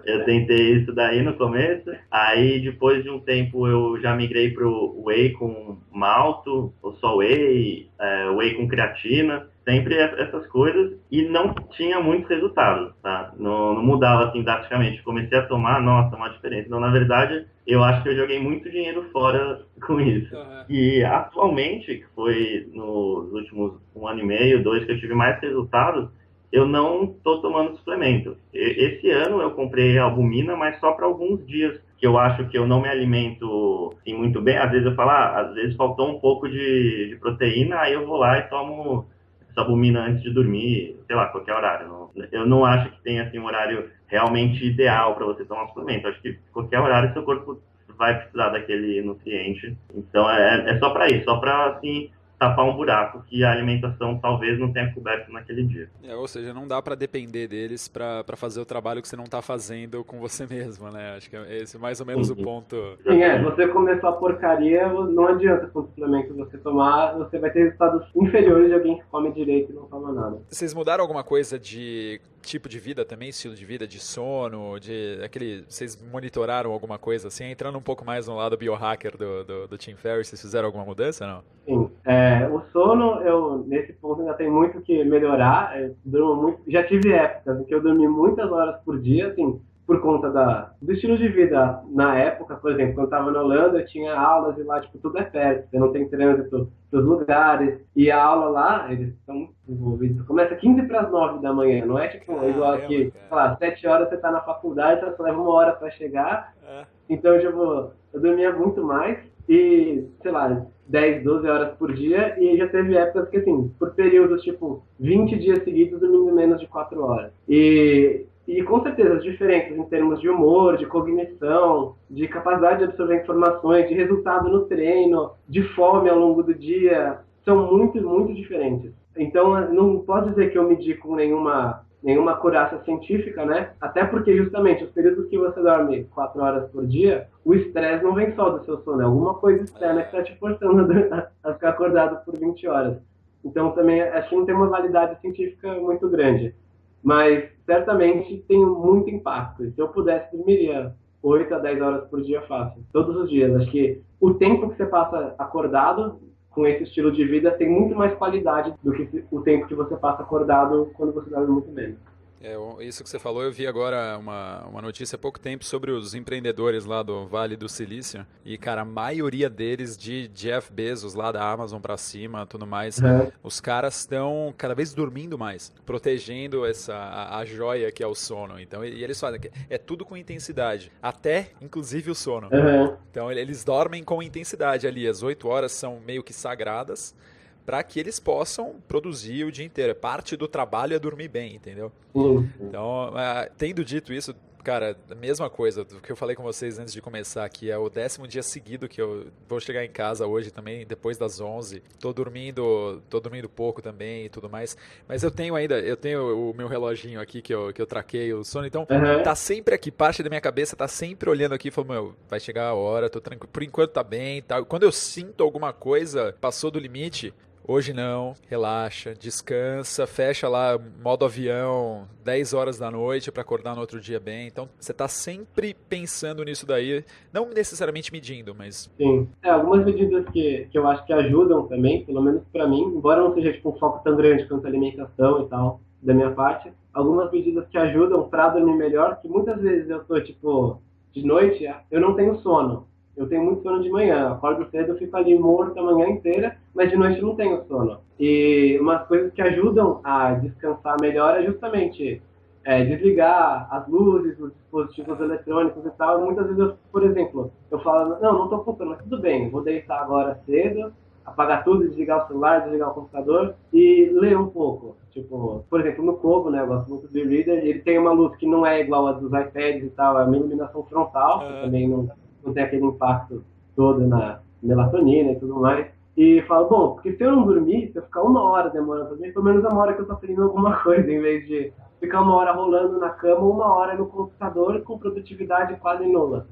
Speaker 3: Eu tentei isso daí no começo, aí depois de um tempo eu já migrei pro whey com malto, ou só whey, whey com creatina, sempre essas coisas, e não tinha muitos resultados, tá? Não mudava assim drasticamente. Comecei a tomar, nossa, uma diferença. Então, na verdade, eu acho que eu joguei muito dinheiro fora com isso. E atualmente, que foi nos últimos 1 ano e meio, 2, que eu tive mais resultados, eu não estou tomando suplemento. Esse ano eu comprei albumina, mas só para alguns dias que eu acho que eu não me alimento assim, muito bem. Às vezes eu falo, às vezes faltou um pouco de proteína, aí eu vou lá e tomo essa albumina antes de dormir, sei lá, qualquer horário. Eu não acho que tenha assim, um horário realmente ideal para você tomar suplemento. Eu acho que qualquer horário seu corpo vai precisar daquele nutriente. Então é só para isso, só para assim, tapar um buraco que a alimentação talvez não tenha coberto naquele dia.
Speaker 2: Ou seja, não dá para depender deles para fazer o trabalho que você não está fazendo com você mesmo, né? Acho que esse é mais ou menos o ponto.
Speaker 4: Sim, você começou a porcaria, não adianta com o suplemento você tomar, você vai ter resultados inferiores de alguém que come direito e não toma nada.
Speaker 2: Vocês mudaram alguma coisa de tipo de vida também, estilo de vida, de sono, vocês monitoraram alguma coisa assim, entrando um pouco mais no lado biohacker do Tim Ferriss, vocês fizeram alguma mudança, não?
Speaker 4: Sim, o sono, nesse ponto ainda tem muito que melhorar, eu durmo muito, já tive épocas em que eu dormi muitas horas por dia, assim, por conta do estilo de vida na época, por exemplo, quando eu estava na Holanda, eu tinha aulas e lá, tipo, tudo é perto, você não tem trânsito para os lugares, e a aula lá, eles estão envolvidos, começa 15 para as 9 da manhã, não é tipo igual aqui, sei lá, 7 horas você está na faculdade, então você leva 1 hora para chegar, então eu dormia muito mais, e, sei lá, 10, 12 horas por dia, e já teve épocas que, assim, por períodos, tipo, 20 dias seguidos, dormindo menos de 4 horas. E com certeza, as diferenças em termos de humor, de cognição, de capacidade de absorver informações, de resultado no treino, de fome ao longo do dia, são muito, muito diferentes. Então, não posso dizer que eu medi com nenhuma nenhuma acurácia científica, né? Até porque justamente os períodos que você dorme 4 horas por dia, o estresse não vem só do seu sono, é alguma coisa externa que está te forçando a ficar acordado por 20 horas. Então também acho que não tem uma validade científica muito grande. Mas certamente tem muito impacto. E se eu pudesse, dormiria 8 a 10 horas por dia fácil, todos os dias. Acho que o tempo que você passa acordado com esse estilo de vida tem muito mais qualidade do que o tempo que você passa acordado quando você dorme muito menos.
Speaker 2: Isso que você falou, eu vi agora uma notícia há pouco tempo sobre os empreendedores lá do Vale do Silício. E, cara, a maioria deles, de Jeff Bezos lá da Amazon pra cima, tudo mais, os caras estão cada vez dormindo mais, protegendo a joia que é o sono. Então, e eles fazem, é tudo com intensidade, até, inclusive, o sono. Então, eles dormem com intensidade ali, as 8 horas são meio que sagradas, para que eles possam produzir o dia inteiro. Parte do trabalho é dormir bem, entendeu? Então, tendo dito isso, cara, a mesma coisa do que eu falei com vocês antes de começar aqui, é o 10º dia seguido que eu vou chegar em casa hoje também, depois das 11. Tô dormindo pouco também e tudo mais, mas eu tenho o meu reloginho aqui que eu traquei o sono, então tá sempre aqui, parte da minha cabeça tá sempre olhando aqui e falando, meu, vai chegar a hora, tô tranquilo, por enquanto tá bem, tá. Quando eu sinto alguma coisa, passou do limite, hoje não, relaxa, descansa, fecha lá modo avião, 10 horas da noite para acordar no outro dia bem. Então, você tá sempre pensando nisso daí, não necessariamente medindo, mas...
Speaker 4: Sim. Algumas medidas que eu acho que ajudam também, pelo menos para mim, embora não seja tipo, um foco tão grande quanto a alimentação e tal, da minha parte, algumas medidas que ajudam para dormir melhor, que muitas vezes eu tô, tipo, de noite, eu não tenho sono. Eu tenho muito sono de manhã, acordo cedo, eu fico ali morto a manhã inteira, mas de noite eu não tenho sono. E umas coisas que ajudam a descansar melhor é justamente desligar as luzes, os dispositivos eletrônicos e tal. Muitas vezes, por exemplo, eu falo, não estou com sono, mas tudo bem, vou deitar agora cedo, apagar tudo, desligar o celular, desligar o computador e ler um pouco. Tipo, por exemplo, no Kobo, né, eu gosto muito do e-reader, ele tem uma luz que não é igual a dos iPads e tal, é uma iluminação frontal, que também não tem aquele impacto todo na melatonina e tudo mais. E falo, bom, porque se eu não dormir, se eu ficar 1 hora demorando pra dormir, pelo menos 1 hora que eu tô fazendo alguma coisa, em vez de ficar 1 hora rolando na cama, 1 hora no computador com produtividade quase nula.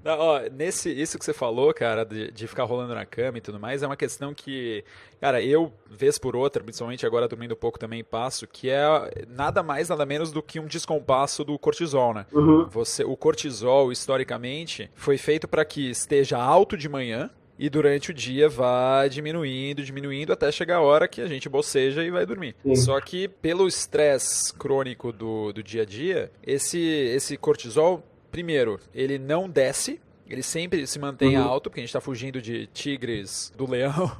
Speaker 2: Isso que você falou, cara, de ficar rolando na cama e tudo mais, é uma questão que, cara, eu, vez por outra, principalmente agora dormindo pouco também, passo, que é nada mais, nada menos do que um descompasso do cortisol, né? O cortisol, historicamente, foi feito para que esteja alto de manhã, e durante o dia vai diminuindo até chegar a hora que a gente boceja e vai dormir. Sim. Só que pelo estresse crônico do dia a dia, esse cortisol, primeiro, ele não desce, ele sempre se mantém alto, porque a gente está fugindo de tigres do leão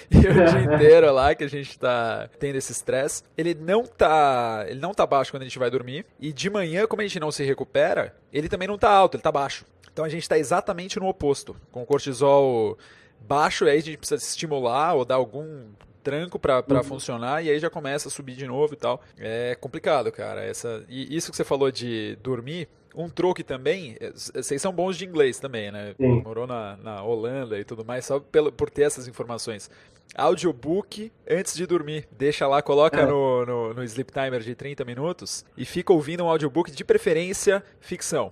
Speaker 2: e o dia inteiro lá que a gente está tendo esse estresse. Ele não tá baixo quando a gente vai dormir, e de manhã, como a gente não se recupera, ele também não tá alto, ele tá baixo. Então a gente está exatamente no oposto, com o cortisol baixo, e aí a gente precisa estimular ou dar algum tranco para funcionar, e aí já começa a subir de novo e tal. É complicado, cara. E isso que você falou de dormir, um truque também, vocês são bons de inglês também, né?
Speaker 4: Sim.
Speaker 2: Morou na Holanda e tudo mais, só por ter essas informações. Audiobook antes de dormir. Deixa lá, coloca no sleep timer de 30 minutos e fica ouvindo um audiobook, de preferência ficção.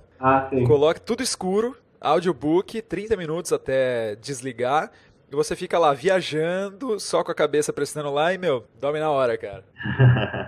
Speaker 4: Sim.
Speaker 2: Coloca tudo escuro, audiobook, 30 minutos até desligar, e você fica lá viajando, só com a cabeça prestando lá e, dorme na hora, cara.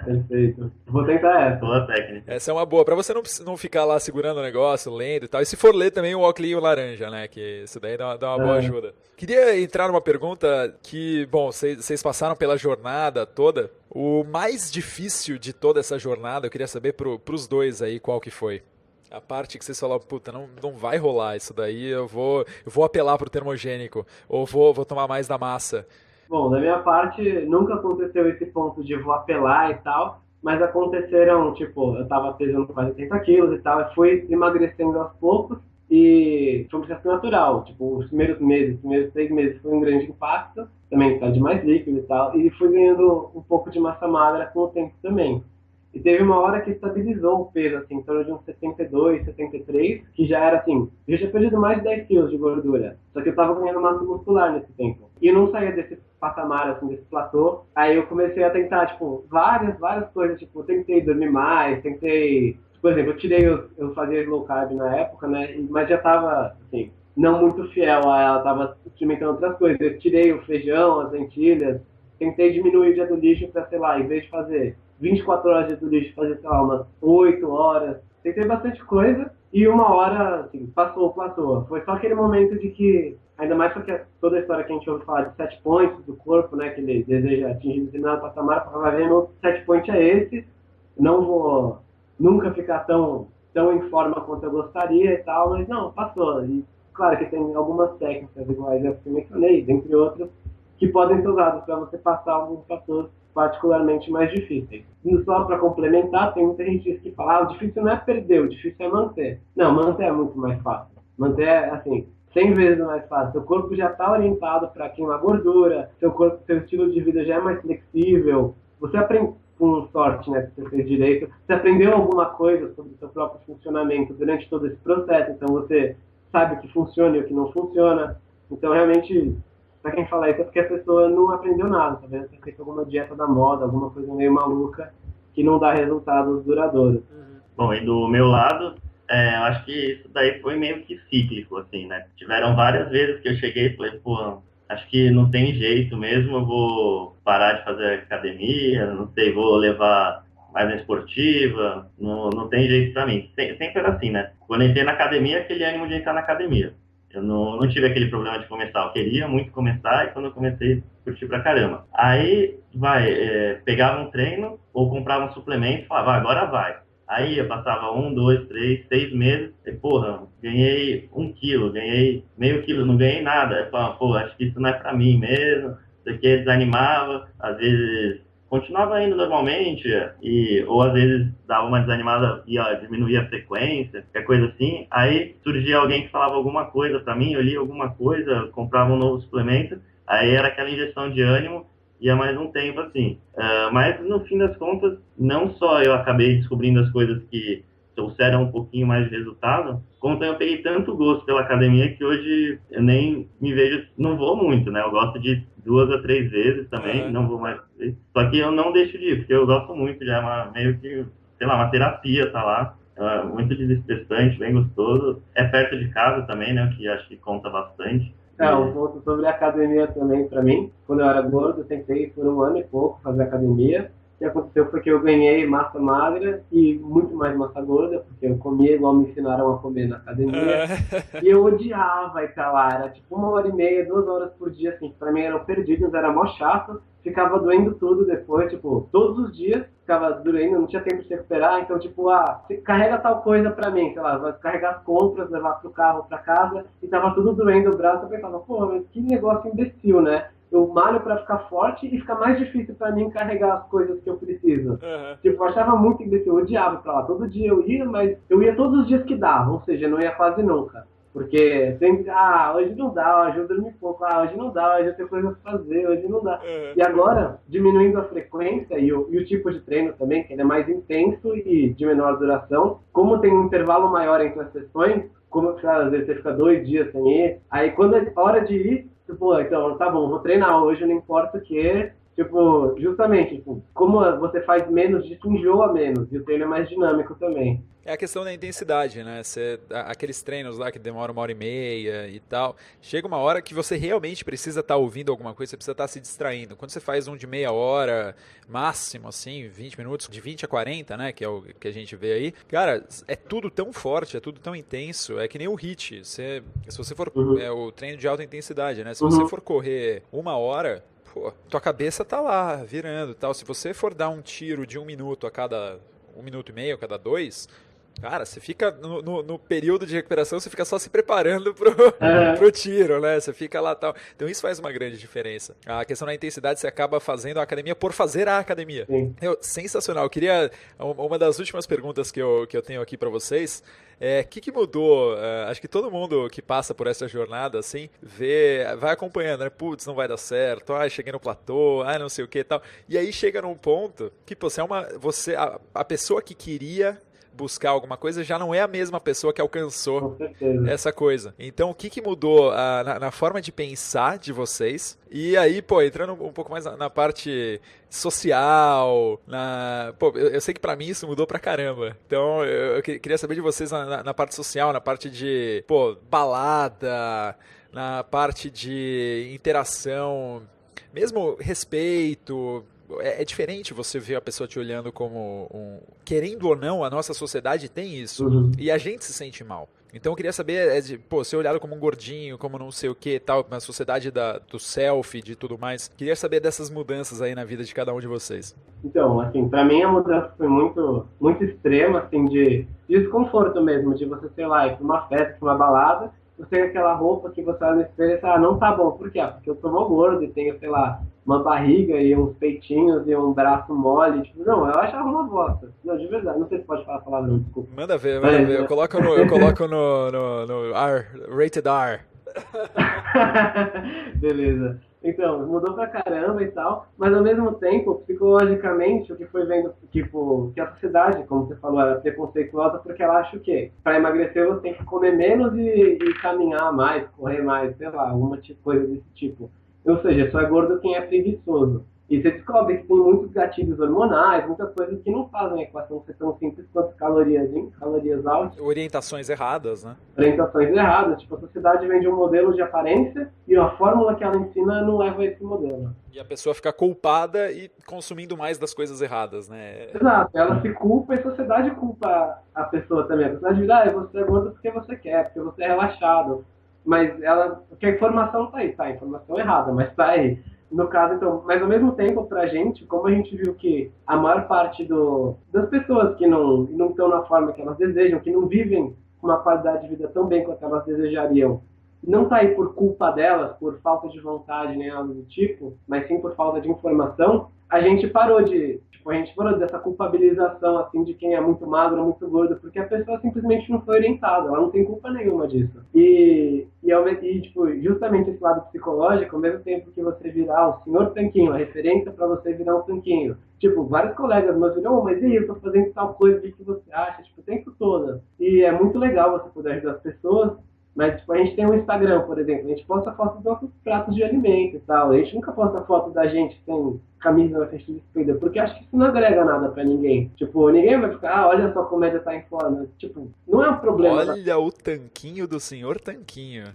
Speaker 4: Perfeito. Vou tentar essa.
Speaker 3: Boa técnica.
Speaker 2: Essa é uma boa, pra você não ficar lá segurando o negócio, lendo e tal. E se for ler também o óculos laranja, né, que isso daí dá uma boa ajuda. Queria entrar numa pergunta que, bom, vocês passaram pela jornada toda. O mais difícil de toda essa jornada, eu queria saber pros dois aí qual que foi. A parte que vocês falaram, puta, não vai rolar isso daí, eu vou apelar pro termogênico, ou vou tomar mais da massa.
Speaker 4: Bom, da minha parte, nunca aconteceu esse ponto de vou apelar e tal, mas aconteceram, tipo, eu tava pesando quase 80 quilos e tal, e fui emagrecendo aos poucos, e foi um processo natural, tipo, os primeiros 6 meses foi um grande impacto, também tá de mais líquido e tal, e fui ganhando um pouco de massa magra com o tempo também. E teve uma hora que estabilizou o peso, assim, em torno de uns 72, 73, que já era assim, eu já tinha perdido mais de 10 quilos de gordura. Só que eu tava ganhando massa muscular nesse tempo. E eu não saía desse patamar, assim, desse platô. Aí eu comecei a tentar, tipo, várias coisas, tipo, tentei dormir mais, tentei... Por exemplo, eu fazia slow carb na época, né, mas já tava, assim, não muito fiel a ela, tava experimentando outras coisas. Eu tirei o feijão, as lentilhas, tentei diminuir o dia do lixo para, sei lá, em vez de fazer 24 horas de dia do lixo, fazer, sei lá, umas 8 horas. Tentei bastante coisa e uma hora, assim, passou. Foi só aquele momento de que, ainda mais porque toda a história que a gente ouve falar de set points do corpo, né, que ele deseja atingir determinado patamar, eu falava, vendo, o set point é esse, não vou nunca ficar tão em forma quanto eu gostaria e tal, mas não, passou. E claro que tem algumas técnicas iguais eu que mencionei, dentre outras, que podem ser usadas para você passar alguns fatores particularmente mais difíceis. E só para complementar, tem muita gente que fala, o difícil não é perder, o difícil é manter. Não, manter é muito mais fácil. Manter é, assim, 100 vezes mais fácil. Seu corpo já está orientado para queimar gordura, seu estilo de vida já é mais flexível. Você aprende, com sorte, né, que você fez direito, você aprendeu alguma coisa sobre o seu próprio funcionamento durante todo esse processo, então você sabe o que funciona e o que não funciona. Então, realmente, para quem fala isso é porque a pessoa não aprendeu nada, tá vendo? Tem feito alguma dieta da moda, alguma coisa meio maluca que não dá resultados duradouros.
Speaker 3: Bom, e do meu lado, eu acho que isso daí foi meio que cíclico, assim, né? Tiveram várias vezes que eu cheguei e falei, pô, acho que não tem jeito mesmo, eu vou parar de fazer academia, não sei, vou levar mais na esportiva, não tem jeito pra mim. Sempre era assim, né? Quando eu entrei na academia, aquele ânimo de entrar na academia. Eu não tive aquele problema de começar, eu queria muito começar e quando eu comecei, curti pra caramba. Aí, pegava um treino ou comprava um suplemento e falava, agora vai. Aí eu passava 1, 2, 3, 6 meses, e porra, ganhei 1 quilo, ganhei meio quilo, não ganhei nada. Aí eu falava, pô, acho que isso não é pra mim mesmo, isso aqui desanimava, às vezes continuava indo normalmente, ou às vezes dava uma desanimada e diminuía a frequência, qualquer coisa assim. Aí surgia alguém que falava alguma coisa pra mim, eu lia alguma coisa, comprava um novo suplemento, aí era aquela injeção de ânimo, ia mais um tempo assim. Mas no fim das contas, não só eu acabei descobrindo as coisas que trouxeram um pouquinho mais de resultado, como eu peguei tanto gosto pela academia que hoje eu nem me vejo, não vou muito, né? Eu gosto de 2 a 3 vezes também, não vou mais. Só que eu não deixo de ir, porque eu gosto muito, já é meio que, sei lá, uma terapia, tá lá. Muito desestressante, bem gostoso. É perto de casa também, né? Que acho que conta bastante.
Speaker 4: Um ponto sobre a academia também, para mim, quando eu era gordo, eu tentei por 1 ano e pouco fazer academia. O que aconteceu foi que eu ganhei massa magra e muito mais massa gorda, porque eu comia igual me ensinaram a comer na academia. E eu odiava ir pra lá, era tipo 1h30, 2 horas por dia, assim, pra mim eram perdidos, era mó chato. Ficava doendo tudo depois, tipo, todos os dias ficava doendo, não tinha tempo de se recuperar, então, tipo, você carrega tal coisa pra mim, sei lá, vai carregar as compras, levar pro carro, pra casa, e tava tudo doendo o braço, eu pensava, pô, mas que negócio imbecil, né? Eu malho pra ficar forte e fica mais difícil pra mim carregar as coisas que eu preciso. Tipo, eu achava muito imbecil, eu odiava pra lá, todo dia eu ia, mas eu ia todos os dias que dava, ou seja, não ia quase nunca. Porque sempre, hoje não dá, hoje eu dormi pouco, hoje não dá, hoje eu tenho coisa pra fazer, hoje não dá. E agora, diminuindo a frequência e o tipo de treino também, que ele é mais intenso e de menor duração, como tem um intervalo maior entre as sessões, como às vezes você fica 2 dias sem ir, aí quando é hora de ir, tipo, então, tá bom, vou treinar hoje, não importa o que, tipo, justamente, tipo, como você faz menos disso, enjoa menos, e o treino é mais dinâmico também.
Speaker 2: É a questão da intensidade, né? Aqueles treinos lá que demoram 1h30 e tal, chega uma hora que você realmente precisa estar ouvindo alguma coisa, você precisa estar se distraindo. Quando você faz um de meia hora, máximo, assim, 20 minutos, de 20 a 40, né, que é o que a gente vê aí, cara, é tudo tão forte, é tudo tão intenso, é que nem o HIIT. Se você for, o treino de alta intensidade, né? Se você for correr 1 hora, pô, tua cabeça tá lá, virando e tal. Se você for dar um tiro de 1 minuto a cada 1 minuto e meio, a cada 2... Cara, você fica no período de recuperação, você fica só se preparando pro tiro, né? Você fica lá tal. Então isso faz uma grande diferença. A questão da intensidade, você acaba fazendo a academia por fazer a academia. Sensacional. Eu queria, uma das últimas perguntas que eu tenho aqui pra vocês o que mudou? Acho que todo mundo que passa por essa jornada, assim, vai acompanhando, né? Putz, não vai dar certo, cheguei no platô, não sei o que e tal. E aí chega num ponto que, pô, a pessoa que queria buscar alguma coisa já não é a mesma pessoa que alcançou essa coisa. Então, o que mudou na forma de pensar de vocês? E aí, pô, entrando um pouco mais na parte social, eu sei que pra mim isso mudou pra caramba. Então, eu queria saber de vocês na parte social, na parte de, pô, balada, na parte de interação, mesmo respeito. É diferente você ver a pessoa te olhando como querendo ou não, a nossa sociedade tem isso. E a gente se sente mal. Então eu queria saber, ser olhado como um gordinho, como não sei o que e tal, na sociedade do selfie, de tudo mais. Queria saber dessas mudanças aí na vida de cada um de vocês.
Speaker 4: Então, assim, pra mim a mudança foi muito, muito extrema, assim, de desconforto mesmo, de você, sei lá, ir pra uma festa, pra uma balada, você tem aquela roupa que você olha no espelho e não tá bom. Por quê? Porque eu sou mó gordo e tenho, sei lá, uma barriga e uns peitinhos e um braço mole. Tipo, não, eu achava uma bosta. Não, de verdade. Não sei se pode falar palavrão, desculpa.
Speaker 2: Manda ver. Eu coloco no R, rated R.
Speaker 4: Beleza. Então, mudou pra caramba e tal, mas ao mesmo tempo, psicologicamente, o que foi vendo, tipo, que a sociedade, como você falou, era preconceituosa porque ela acha o quê? Pra emagrecer você tem que comer menos e caminhar mais, correr mais, sei lá, alguma coisa desse tipo. Ou seja, só é gordo quem é preguiçoso. E você descobre que tem muitos gatilhos hormonais, muitas coisas que não fazem a equação ser tão simples quanto calorias in, calorias out.
Speaker 2: Orientações erradas, né?
Speaker 4: Orientações erradas. Tipo, a sociedade vende um modelo de aparência e a fórmula que ela ensina não leva a esse modelo.
Speaker 2: E a pessoa fica culpada e consumindo mais das coisas erradas, né?
Speaker 4: Exato. Ela se culpa e a sociedade culpa a pessoa também. A sociedade diz, você é gordo porque você quer, porque você é relaxado. Mas porque a informação tá aí, tá? A informação errada, mas tá aí. No caso, então, mas ao mesmo tempo, pra gente, como a gente viu que a maior parte das pessoas que não estão na forma que elas desejam, que não vivem uma qualidade de vida tão bem quanto elas desejariam, não tá aí por culpa delas, por falta de vontade nem algo do tipo, mas sim por falta de informação, a gente parou dessa culpabilização, assim, de quem é muito magro, muito gordo, porque a pessoa simplesmente não foi orientada, ela não tem culpa nenhuma disso. E justamente esse lado psicológico, ao mesmo tempo que você virar o senhor tanquinho, a referência para você virar um tanquinho. Tipo, vários colegas meus viram, mas e aí, eu tô fazendo tal coisa, o que você acha? Tipo, o tempo todo. E é muito legal você poder ajudar as pessoas, mas, tipo, a gente tem um Instagram, por exemplo, a gente posta foto dos nossos pratos de alimento e tal. A gente nunca posta foto da gente sem camisa na frente do espelho, porque acho que isso não agrega nada pra ninguém. Tipo, ninguém vai ficar, olha só como ele tá em forma. Tipo, não é um problema.
Speaker 2: Olha o tanquinho do senhor Tanquinho.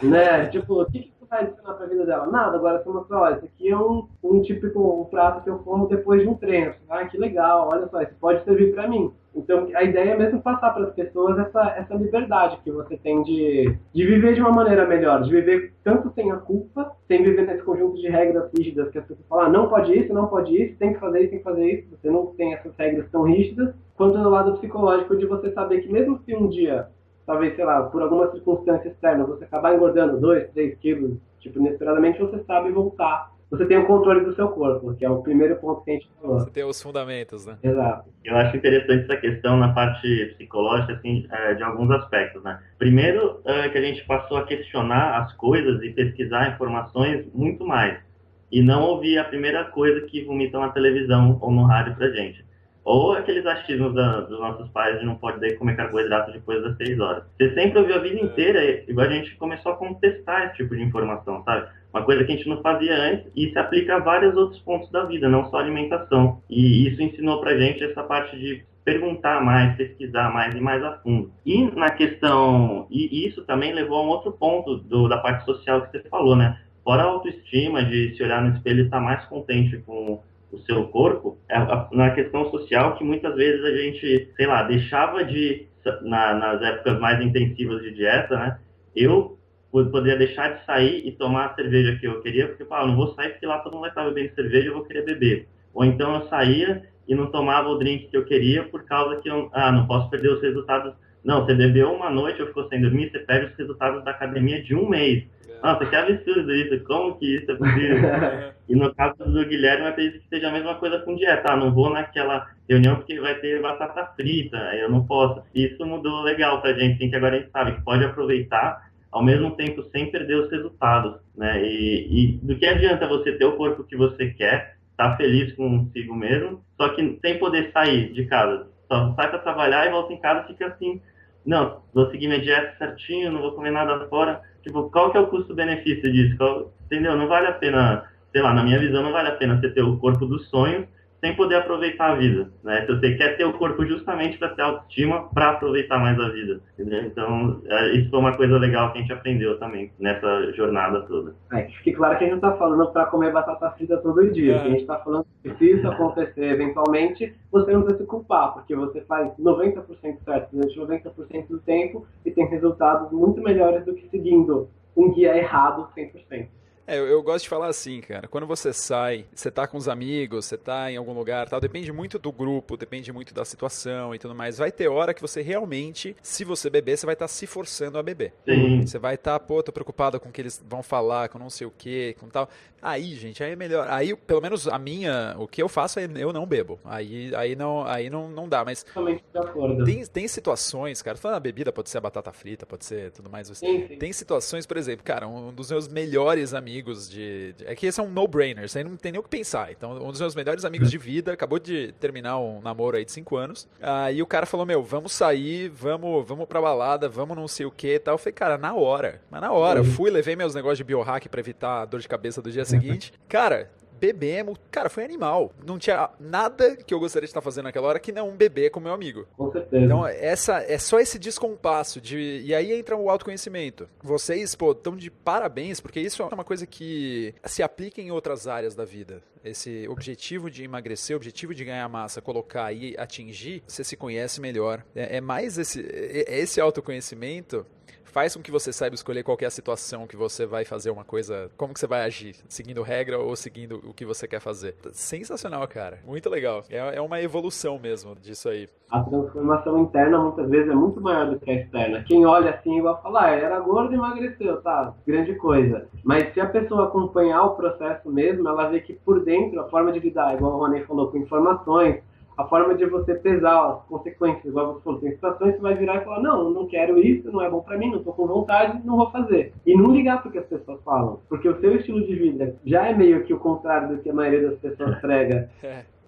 Speaker 4: Né? Tipo, o que tu vai ensinar pra vida dela? Nada, agora você mostra, olha, esse aqui é um típico prato que eu como depois de um treino. Que legal, olha só, isso pode servir pra mim. Então, a ideia é mesmo passar para as pessoas essa liberdade que você tem de viver de uma maneira melhor, de viver tanto sem a culpa, sem viver nesse conjunto de regras rígidas que as pessoas falam, não pode isso, não pode isso, tem que fazer isso, tem que fazer isso. Você não tem essas regras tão rígidas, quanto do lado psicológico de você saber que mesmo se um dia, talvez, sei lá, por alguma circunstância externa, você acabar engordando 2, 3 quilos, tipo, inesperadamente, você sabe voltar. Você tem o controle do seu corpo, que é o primeiro ponto que a gente falou.
Speaker 2: Você tem os fundamentos, né?
Speaker 4: Exato.
Speaker 3: Eu acho interessante essa questão na parte psicológica, assim, de alguns aspectos, né? Primeiro, que a gente passou a questionar as coisas e pesquisar informações muito mais. E não ouvir a primeira coisa que vomitam na televisão ou no rádio pra gente. Ou aqueles achismos dos nossos pais de não poder comer carboidrato depois das 6 horas. Você sempre ouviu a vida inteira e a gente começou a contestar esse tipo de informação, sabe? Uma coisa que a gente não fazia antes e se aplica a vários outros pontos da vida, não só alimentação. E isso ensinou pra gente essa parte de perguntar mais, pesquisar mais e mais a fundo. E na questão, e isso também levou a um outro ponto da parte social que você falou, né? Fora a autoestima de se olhar no espelho e estar mais contente com o seu corpo, na questão social que muitas vezes a gente, sei lá, deixava nas épocas mais intensivas de dieta, né? Eu poderia deixar de sair e tomar a cerveja que eu queria, porque eu falava, não vou sair porque lá todo mundo vai estar bebendo cerveja, eu vou querer beber. Ou então eu saía e não tomava o drink que eu queria por causa que eu não posso perder os resultados. Não, você bebeu uma noite ou ficou sem dormir, você perde os resultados da academia de um mês. Nossa, que absurdo isso, como que isso é possível? E no caso do Guilherme, eu acredito que seja a mesma coisa com dieta. Não vou naquela reunião porque vai ter batata frita, eu não posso. Isso mudou legal pra gente, assim, que agora a gente sabe que pode aproveitar, ao mesmo tempo sem perder os resultados, né? E do que adianta você ter o corpo que você quer, estar feliz consigo mesmo, só que sem poder sair de casa. Só sai para trabalhar e volta em casa e fica assim, não, vou seguir minha dieta certinho, não vou comer nada fora. Tipo, qual que é o custo-benefício disso? Entendeu? Não vale a pena, sei lá, na minha visão, não vale a pena você ter o corpo dos sonhos sem poder aproveitar a vida, né? Se você quer ter o corpo justamente para ter autoestima, para aproveitar mais a vida, entendeu? Então, isso foi uma coisa legal que a gente aprendeu também nessa jornada toda.
Speaker 4: Fique claro que a gente não está falando para comer batata frita todo dia. A gente está falando que se isso acontecer eventualmente, você não precisa se culpar, porque você faz 90% certo durante 90% do tempo e tem resultados muito melhores do que seguindo um guia errado 100%.
Speaker 2: Eu gosto de falar assim, cara, quando você sai, você tá com os amigos, você tá em algum lugar, tal, depende muito do grupo, depende muito da situação e tudo mais. Vai ter hora que você realmente, se você beber, você vai estar se forçando a beber.
Speaker 3: Sim.
Speaker 2: Você vai estar, tô preocupado com o que eles vão falar, com não sei o que, com tal. Aí, gente, aí é melhor. Aí, pelo menos o que eu faço é eu não bebo. Aí não dá, mas
Speaker 4: Totalmente de acordo.
Speaker 2: Tem situações, cara, falando a bebida, pode ser a batata frita, pode ser tudo mais.
Speaker 4: Sim.
Speaker 2: Tem situações, por exemplo, cara, um dos meus melhores amigos é que esse é um no-brainer, você não tem nem o que pensar. Então, um dos meus melhores amigos de vida acabou de terminar um namoro aí de 5 anos. Aí o cara falou, vamos sair, vamos pra balada, vamos não sei o que e tal. Eu falei, cara, na hora. Fui, levei meus negócios de biohack pra evitar a dor de cabeça do dia seguinte. Cara, bebemos, cara, foi animal. Não tinha nada que eu gostaria de estar fazendo naquela hora que não beber com meu amigo.
Speaker 4: Com certeza.
Speaker 2: Então, é só esse descompasso e aí entra o autoconhecimento. Vocês, estão de parabéns, porque isso é uma coisa que se aplica em outras áreas da vida. Esse objetivo de emagrecer, objetivo de ganhar massa, colocar e atingir, você se conhece melhor. É mais esse autoconhecimento faz com que você saiba escolher qual que é a situação que você vai fazer uma coisa, como que você vai agir, seguindo regra ou seguindo o que você quer fazer. Sensacional, cara. Muito legal. É uma evolução mesmo disso aí.
Speaker 4: A transformação interna, muitas vezes, é muito maior do que a externa. Quem olha assim, igual falar, era gordo e emagreceu, tá? Grande coisa. Mas se a pessoa acompanhar o processo mesmo, ela vê que por dentro, a forma de lidar, igual o Rony falou, com informações, a forma de você pesar as consequências, igual você falou, tem situações que você vai virar e falar, não quero isso, não é bom pra mim, não tô com vontade, não vou fazer. E não ligar pro que as pessoas falam, porque o seu estilo de vida já é meio que o contrário do que a maioria das pessoas prega.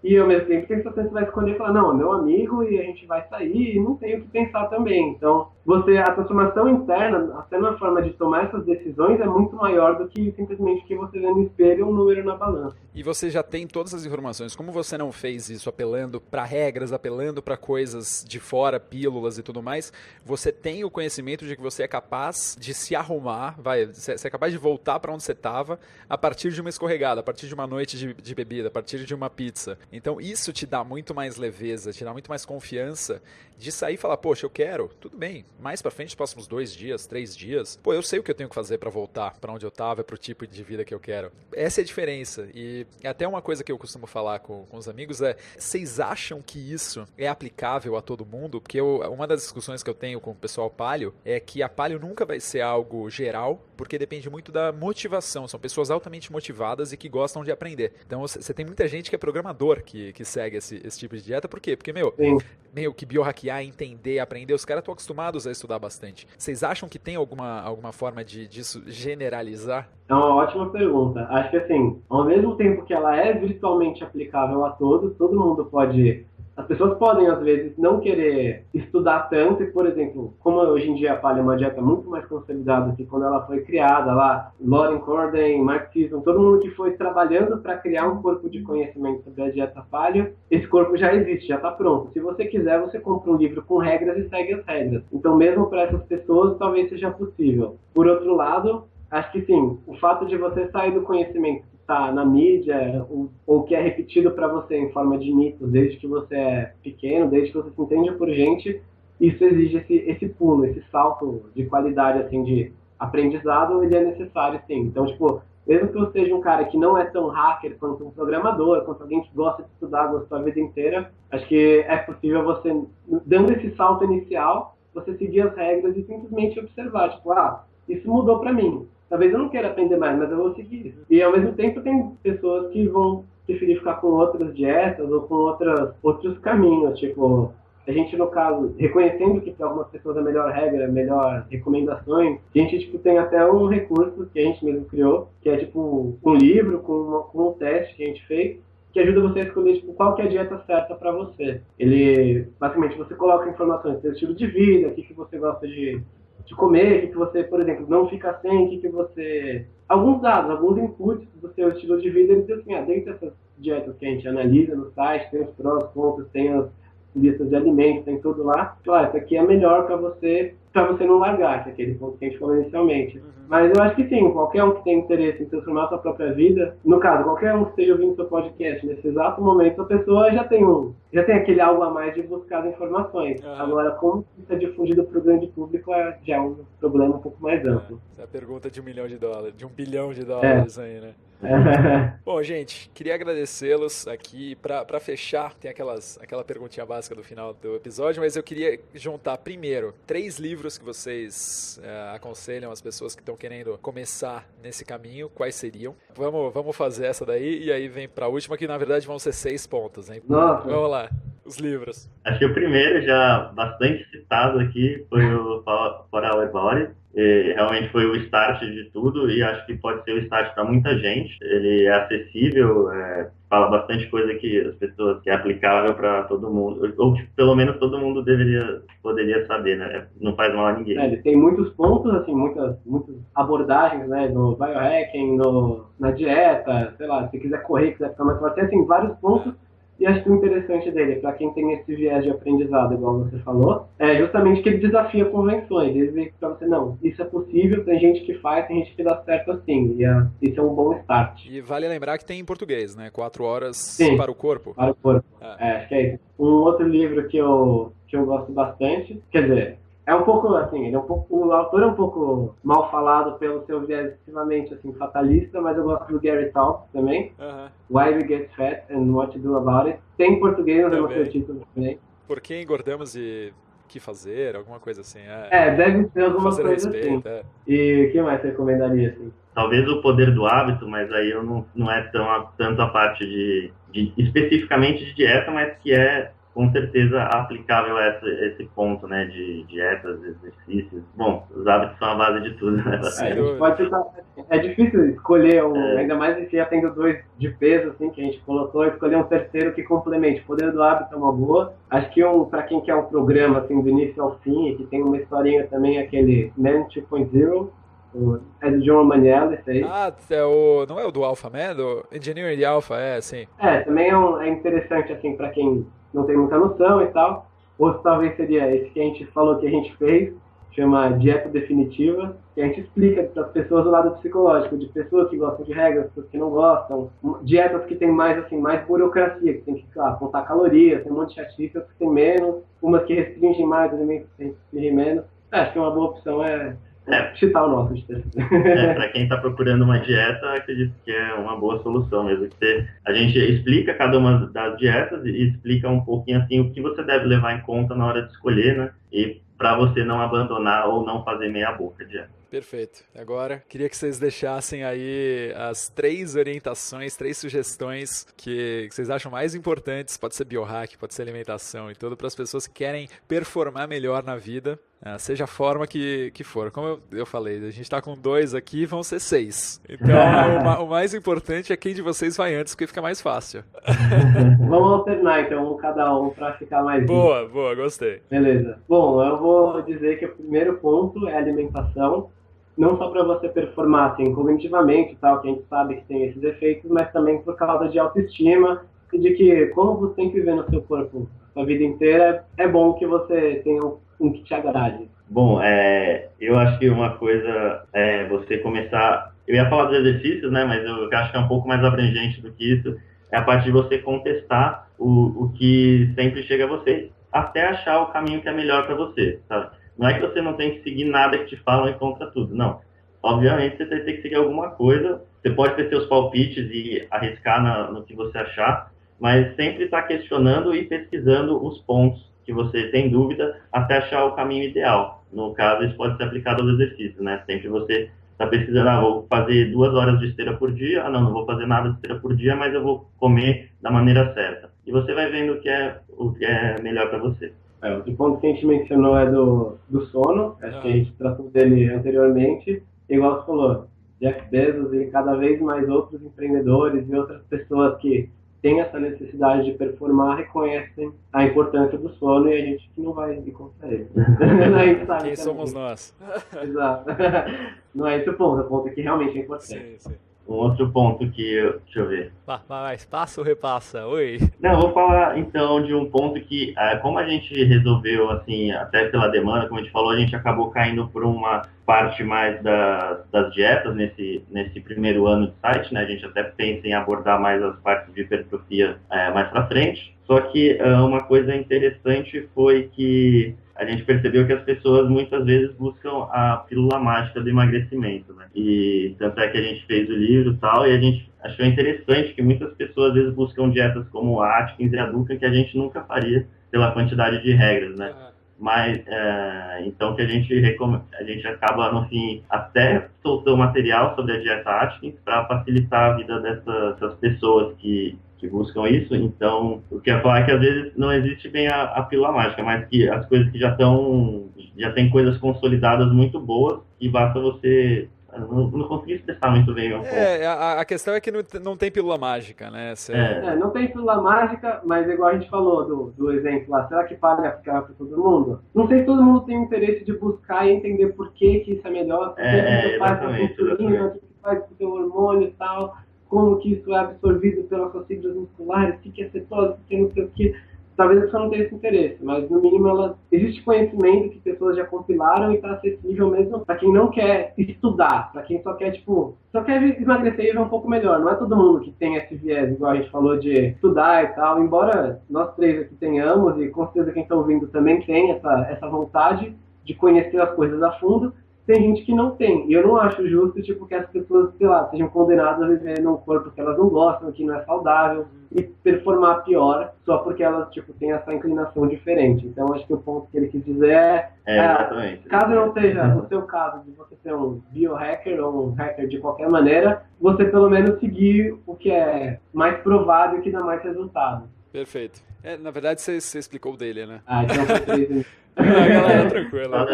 Speaker 4: E ao mesmo tempo tem situações que você vai escolher e falar, não, é meu amigo e a gente vai sair e não tem o que pensar também. Então, a transformação interna, até na forma de tomar essas decisões, é muito maior do que simplesmente que você vê no espelho um número na balança.
Speaker 2: E você já tem todas as informações. Como você não fez isso apelando para regras, apelando para coisas de fora, pílulas e tudo mais, você tem o conhecimento de que você é capaz de se arrumar, você é capaz de voltar para onde você estava a partir de uma escorregada, a partir de uma noite de bebida, a partir de uma pizza. Então isso te dá muito mais leveza, te dá muito mais confiança de sair e falar, poxa, eu quero, tudo bem, mais pra frente, nos próximos 2 dias, 3 dias, eu sei o que eu tenho que fazer pra voltar pra onde eu tava, pro tipo de vida que eu quero. Essa é a diferença. E até uma coisa que eu costumo falar com os amigos vocês acham que isso é aplicável a todo mundo? Porque uma das discussões que eu tenho com o pessoal paleo é que a paleo nunca vai ser algo geral, porque depende muito da motivação. São pessoas altamente motivadas e que gostam de aprender. Então você tem muita gente que é programador que segue esse tipo de dieta. Por quê? Porque, meio que biohackear, entender, aprender, os caras estão acostumados a estudar bastante. Vocês acham que tem alguma forma disso generalizar?
Speaker 4: É uma ótima pergunta. Acho que assim, ao mesmo tempo que ela é virtualmente aplicável a todos, todo mundo pode... As pessoas podem, às vezes, não querer estudar tanto e, por exemplo, como hoje em dia a paleo é uma dieta muito mais consolidada do que quando ela foi criada lá, Lauren Corden, Mark Sisson, todo mundo que foi trabalhando para criar um corpo de conhecimento sobre a dieta paleo, esse corpo já existe, já está pronto. Se você quiser, você compra um livro com regras e segue as regras. Então, mesmo para essas pessoas, talvez seja possível. Por outro lado, acho que sim, o fato de você sair do conhecimento que está na mídia ou que é repetido para você em forma de mitos desde que você é pequeno, desde que você se entende por gente, isso exige esse pulo, esse salto de qualidade assim, de aprendizado, ele é necessário sim. Então, mesmo que você seja um cara que não é tão hacker quanto um programador, quanto alguém que gosta de estudar, gostou a vida inteira, acho que é possível você, dando esse salto inicial, você seguir as regras e simplesmente observar, tipo, isso mudou pra mim. Talvez eu não queira aprender mais, mas eu vou seguir isso. E ao mesmo tempo tem pessoas que vão preferir ficar com outras dietas ou com outros caminhos, tipo, a gente, no caso, reconhecendo que para algumas pessoas a melhor regra, a melhor recomendações, a gente, tipo, tem até um recurso que a gente mesmo criou, que é, tipo, um livro com um teste que a gente fez, que ajuda você a escolher, tipo, qual que é a dieta certa para você. Ele, basicamente, você coloca informações do seu estilo de vida, o que você gosta de comer, o que você, por exemplo, não fica sem, o que você... Alguns dados, alguns inputs do seu estilo de vida, ele diz assim, dentro dessas dietas que a gente analisa no site, tem os prós, contras, tem as listas de alimentos, tem tudo lá. Claro, isso aqui é melhor para você não largar, que é aquele ponto que a gente falou inicialmente. Mas eu acho que sim, qualquer um que tem interesse em transformar a sua própria vida, no caso, qualquer um que esteja ouvindo seu podcast nesse exato momento, a pessoa já tem aquele algo a mais de buscar as informações. Agora, como isso é difundido para o grande público, já é um problema um pouco mais amplo.
Speaker 2: Essa é a pergunta de $1 milhão, de $1 bilhão aí, né? Bom, gente, queria agradecê-los aqui. Para fechar, tem aquela perguntinha básica do final do episódio, mas eu queria juntar primeiro 3 livros que vocês aconselham as pessoas que estão querendo começar nesse caminho. Quais seriam? Vamos fazer essa daí e aí vem para a última, que na verdade vão ser 6 pontos, hein?
Speaker 4: Nossa.
Speaker 2: Vamos lá, os livros.
Speaker 3: Acho que o primeiro, já bastante citado aqui, foi o For Our Body. Realmente foi o start de tudo e acho que pode ser o start para muita gente. Ele é acessível, fala bastante coisa que as pessoas, que é aplicável para todo mundo, ou que pelo menos todo mundo poderia saber, né? Não faz mal a ninguém.
Speaker 4: Ele tem muitos pontos, assim, muitas abordagens, né, no biohacking, na dieta, sei lá, se quiser correr, quiser ficar mais forte, tem assim, vários pontos. E acho que o interessante dele, para quem tem esse viés de aprendizado, igual você falou, é justamente que ele desafia convenções. Ele diz para você, não, isso é possível, tem gente que faz, tem gente que dá certo assim. E isso é um bom start.
Speaker 2: E vale lembrar que tem em português, né? 4 horas
Speaker 4: Sim,
Speaker 2: para o corpo.
Speaker 4: Para o corpo. Acho que é isso. Um outro livro que eu gosto bastante, quer dizer, é um pouco assim, o autor é um pouco mal falado pelo seu viés extremamente assim, fatalista, mas eu gosto do Gary Taubes também. Why We Get Fat and What to Do About It. Tem em português, eu não sei o título também.
Speaker 2: Por que engordamos e o que fazer, alguma coisa assim.
Speaker 4: Deve ter alguma coisa assim. E o que mais você recomendaria assim?
Speaker 3: Talvez o Poder do Hábito, mas aí eu não é tanto a parte de especificamente de dieta, mas que é com certeza aplicável a esse ponto, né, de dietas, exercícios. Bom, os hábitos são a base de tudo, né?
Speaker 4: É difícil escolher ainda mais se já tendo 2 de peso, assim, que a gente colocou, escolher um terceiro que complemente. O Poder do Hábito é uma boa. Acho que para quem quer um programa, assim, do início ao fim, e que tem uma historinha também, aquele Man 2.0, é do John Maniello, esse aí.
Speaker 2: Não é o do Alpha Man? Do Engineering de Alpha, sim.
Speaker 4: Também é interessante, assim, para quem não tem muita noção e tal. Outro talvez seria esse que a gente falou que a gente fez, chama Dieta Definitiva, que a gente explica para as pessoas o lado psicológico, de pessoas que gostam de regras, pessoas que não gostam, dietas que tem mais burocracia, que tem que contar calorias, tem um monte de chatice, que tem menos, umas que restringem mais, alimentos que restringem menos. Acho que uma boa opção chitar o nosso.
Speaker 3: Para quem está procurando uma dieta, acredito que é uma boa solução mesmo. A gente explica cada uma das dietas e explica um pouquinho assim o que você deve levar em conta na hora de escolher, né? E para você não abandonar ou não fazer meia boca de dieta.
Speaker 2: Perfeito. Agora, queria que vocês deixassem aí as 3 orientações, 3 sugestões que vocês acham mais importantes. Pode ser biohack, pode ser alimentação e tudo, para as pessoas que querem performar melhor na vida, seja a forma que for. Como eu falei, a gente está com 2 aqui, vão ser 6. Então, o mais importante é quem de vocês vai antes, porque fica mais fácil.
Speaker 4: Vamos alternar, então, cada um, para ficar mais...
Speaker 2: Boa, gostei.
Speaker 4: Beleza. Bom, eu vou dizer que o primeiro ponto é a alimentação. Não só para você performar assim, cognitivamente, tal, que a gente sabe que tem esses efeitos, mas também por causa de autoestima e de que, como você sempre vê no seu corpo a sua vida inteira, é bom que você tenha um que te agrade.
Speaker 3: Bom, eu acho que uma coisa é você começar... Eu ia falar dos exercícios, né, mas eu acho que é um pouco mais abrangente do que isso. É a parte de você contestar o que sempre chega a você, até achar o caminho que é melhor para você, sabe? Não é que você não tem que seguir nada que te falam e contra tudo, não. obviamente você vai ter que seguir alguma coisa. Você pode ter seus palpites e arriscar no que você achar, mas sempre está questionando e pesquisando os pontos que você tem dúvida até achar o caminho ideal. No caso, isso pode ser aplicado aos exercícios, né? Sempre você está pesquisando, vou fazer 2 horas de esteira por dia, não vou fazer nada de esteira por dia, mas eu vou comer da maneira certa. E você vai vendo o que é melhor para você.
Speaker 4: Outro ponto que a gente mencionou é do sono, acho que a gente tratou dele anteriormente, igual você falou, Jeff Bezos e cada vez mais outros empreendedores e outras pessoas que têm essa necessidade de performar reconhecem a importância do sono e a gente que não vai ir contra ele.
Speaker 2: Quem somos nós?
Speaker 4: Exato. Não é esse o ponto é que realmente é importante.
Speaker 2: Sim.
Speaker 3: Um outro ponto deixa eu ver.
Speaker 2: Mas passa ou repassa? Oi.
Speaker 3: Não, vou falar então de um ponto que, como a gente resolveu, assim, até pela demanda, como a gente falou, a gente acabou caindo por uma parte mais das dietas nesse primeiro ano de site, né? A gente até pensa em abordar mais as partes de hipertrofia mais para frente. Só que uma coisa interessante foi que a gente percebeu que as pessoas muitas vezes buscam a pílula mágica do emagrecimento, né? E tanto é que a gente fez o livro e tal, e a gente achou interessante que muitas pessoas às vezes buscam dietas como a Atkins e a Duncan, que a gente nunca faria pela quantidade de regras, né? Mas, então que a gente acaba, no fim, até soltando material sobre a dieta Atkins para facilitar a vida dessas pessoas que buscam isso. Então, o que eu ia falar é que às vezes não existe bem a pílula mágica, mas que as coisas que já tem coisas consolidadas muito boas e basta você... Não consegui expressar muito bem.
Speaker 2: A questão é que não tem pílula mágica, né?
Speaker 4: Não tem pílula mágica, mas igual a gente falou do exemplo lá, será que vale aplicar para todo mundo? Não sei se todo mundo tem interesse de buscar e entender por que isso é melhor, por que isso faz com a insulina, o que faz com o seu hormônio e tal, como que isso é absorvido pelas suas fibras musculares, o que é cetose, o que é não sei o que. Talvez a pessoa não tenha esse interesse, mas no mínimo existe conhecimento que pessoas já compilaram e está acessível mesmo para quem não quer estudar, para quem só quer emagrecer e ver um pouco melhor. Não é todo mundo que tem esse viés, igual a gente falou, de estudar e tal, embora nós três aqui tenhamos, e com certeza quem está ouvindo também tem essa vontade de conhecer as coisas a fundo. Tem gente que não tem, e eu não acho justo, que as pessoas, sei lá, sejam condenadas a viver num corpo que elas não gostam, que não é saudável, e performar pior, só porque elas, têm essa inclinação diferente. Então, acho que o ponto que ele quis dizer
Speaker 3: exatamente.
Speaker 4: Caso não seja o seu caso de você ser um biohacker ou um hacker de qualquer maneira, você pelo menos seguir o que é mais provado e que dá mais resultado.
Speaker 2: Perfeito. Na verdade, você explicou o dele, né?
Speaker 4: Então vocês...
Speaker 2: galera, tranquila.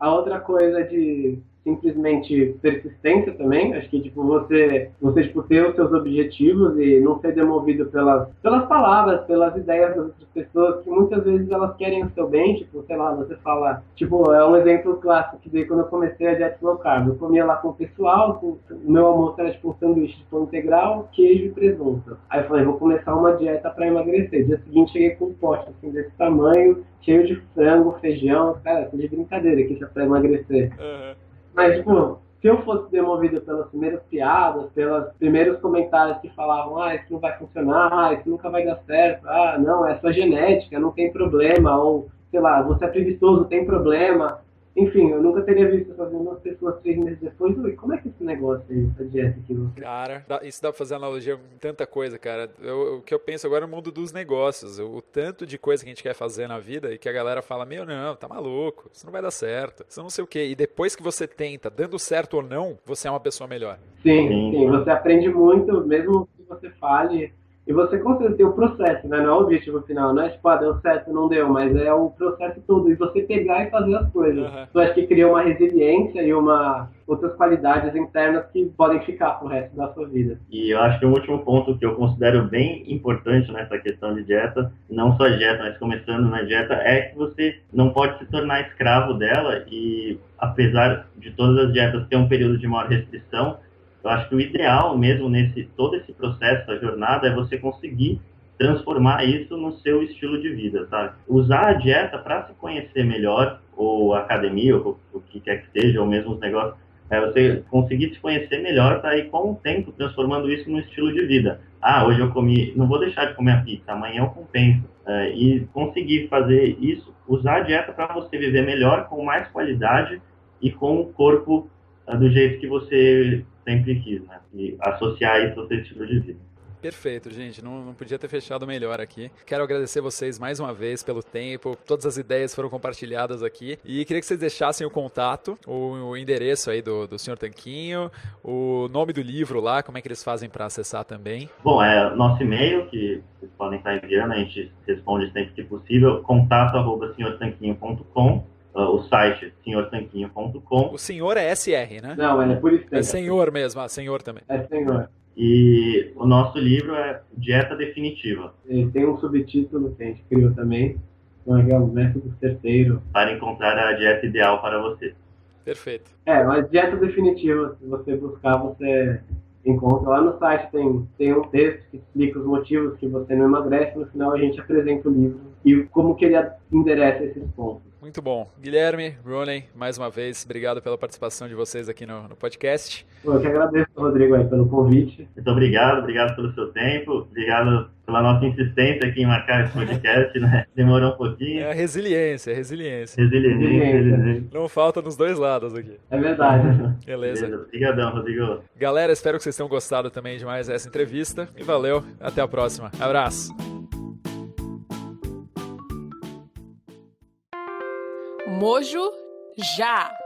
Speaker 4: A outra coisa de simplesmente persistência também, acho que você ter os seus objetivos e não ser demovido pelas palavras, pelas ideias das outras pessoas, que muitas vezes elas querem o seu bem, sei lá, você fala, é um exemplo clássico que daí quando eu comecei a dieta low carb, eu comia lá com o pessoal, o meu almoço era um sanduíche de pão integral, queijo e presunto. Aí eu falei, vou começar uma dieta para emagrecer. Dia seguinte cheguei com um pote assim desse tamanho, cheio de frango, feijão, cara, de brincadeira que isso é para emagrecer. Mas, se eu fosse demovido pelas primeiras piadas, pelos primeiros comentários que falavam, isso não vai funcionar, isso nunca vai dar certo, não, é sua genética, não tem problema, ou, sei lá, você é preguiçoso, tem problema. Enfim, eu nunca teria visto essas mesmas pessoas 3 meses depois. Ui, como é que é esse negócio aí, essa dieta aqui?
Speaker 2: Cara, isso dá pra fazer analogia com tanta coisa, cara. O que eu penso agora é o mundo dos negócios. O tanto de coisa que a gente quer fazer na vida e que a galera fala, não, tá maluco, isso não vai dar certo, isso não sei o quê. E depois que você tenta, dando certo ou não, você é uma pessoa melhor.
Speaker 4: Sim, você aprende muito, mesmo que você fale. E você com certeza tem o processo, né? Não é o objetivo final, não é deu certo, não deu, mas é o processo todo. E você pegar e fazer as coisas. Eu acho que cria uma resiliência e outras qualidades internas que podem ficar pro resto da sua vida.
Speaker 3: E eu acho que o último ponto que eu considero bem importante nessa questão de dieta, não só dieta, mas começando na dieta, é que você não pode se tornar escravo dela e, apesar de todas as dietas ter um período de maior restrição, eu acho que o ideal mesmo todo esse processo da jornada é você conseguir transformar isso no seu estilo de vida, sabe? Usar a dieta para se conhecer melhor, ou a academia, ou o que quer que seja, ou mesmo os negócios, você conseguir se conhecer melhor para ir com o tempo transformando isso no estilo de vida. Hoje eu comi, não vou deixar de comer a pizza, amanhã eu compenso. E conseguir fazer isso, usar a dieta para você viver melhor, com mais qualidade e com um corpo do jeito que você sempre quis, né? E associar isso ao seu estilo de vida.
Speaker 2: Perfeito, gente. Não podia ter fechado melhor aqui. Quero agradecer vocês mais uma vez pelo tempo. Todas as ideias foram compartilhadas aqui. E queria que vocês deixassem o contato, o endereço aí do Sr. Tanquinho, o nome do livro lá, como é que eles fazem para acessar também.
Speaker 3: Bom, é nosso e-mail, que vocês podem estar enviando, a gente responde sempre que possível, contato@senhortanquinho.com. O site senhortanquinho.com.
Speaker 2: O senhor é SR, né?
Speaker 4: Não, é por isso.
Speaker 2: É senhor mesmo, senhor também.
Speaker 4: É senhor.
Speaker 3: E o nosso livro é Dieta Definitiva.
Speaker 4: E tem um subtítulo que a gente criou também, que é o método certeiro.
Speaker 3: Para encontrar a dieta ideal para você.
Speaker 2: Perfeito.
Speaker 4: Mas dieta definitiva, se você buscar, você encontra. Lá no site tem um texto que explica os motivos que você não emagrece. No final a gente apresenta o livro e como que ele endereça esses pontos.
Speaker 2: Muito bom. Guilherme, Roney, mais uma vez, obrigado pela participação de vocês aqui no podcast.
Speaker 4: Eu que agradeço, Rodrigo, aí, pelo convite.
Speaker 3: Muito obrigado pelo seu tempo, obrigado pela nossa insistência aqui em marcar esse podcast, né? Demorou um pouquinho.
Speaker 2: É a resiliência.
Speaker 3: Resiliência.
Speaker 2: Não falta nos dois lados aqui.
Speaker 4: É verdade.
Speaker 2: Beleza.
Speaker 3: Obrigadão, Rodrigo.
Speaker 2: Galera, espero que vocês tenham gostado também de mais essa entrevista. E valeu, até a próxima. Abraço.
Speaker 1: Mojo Já!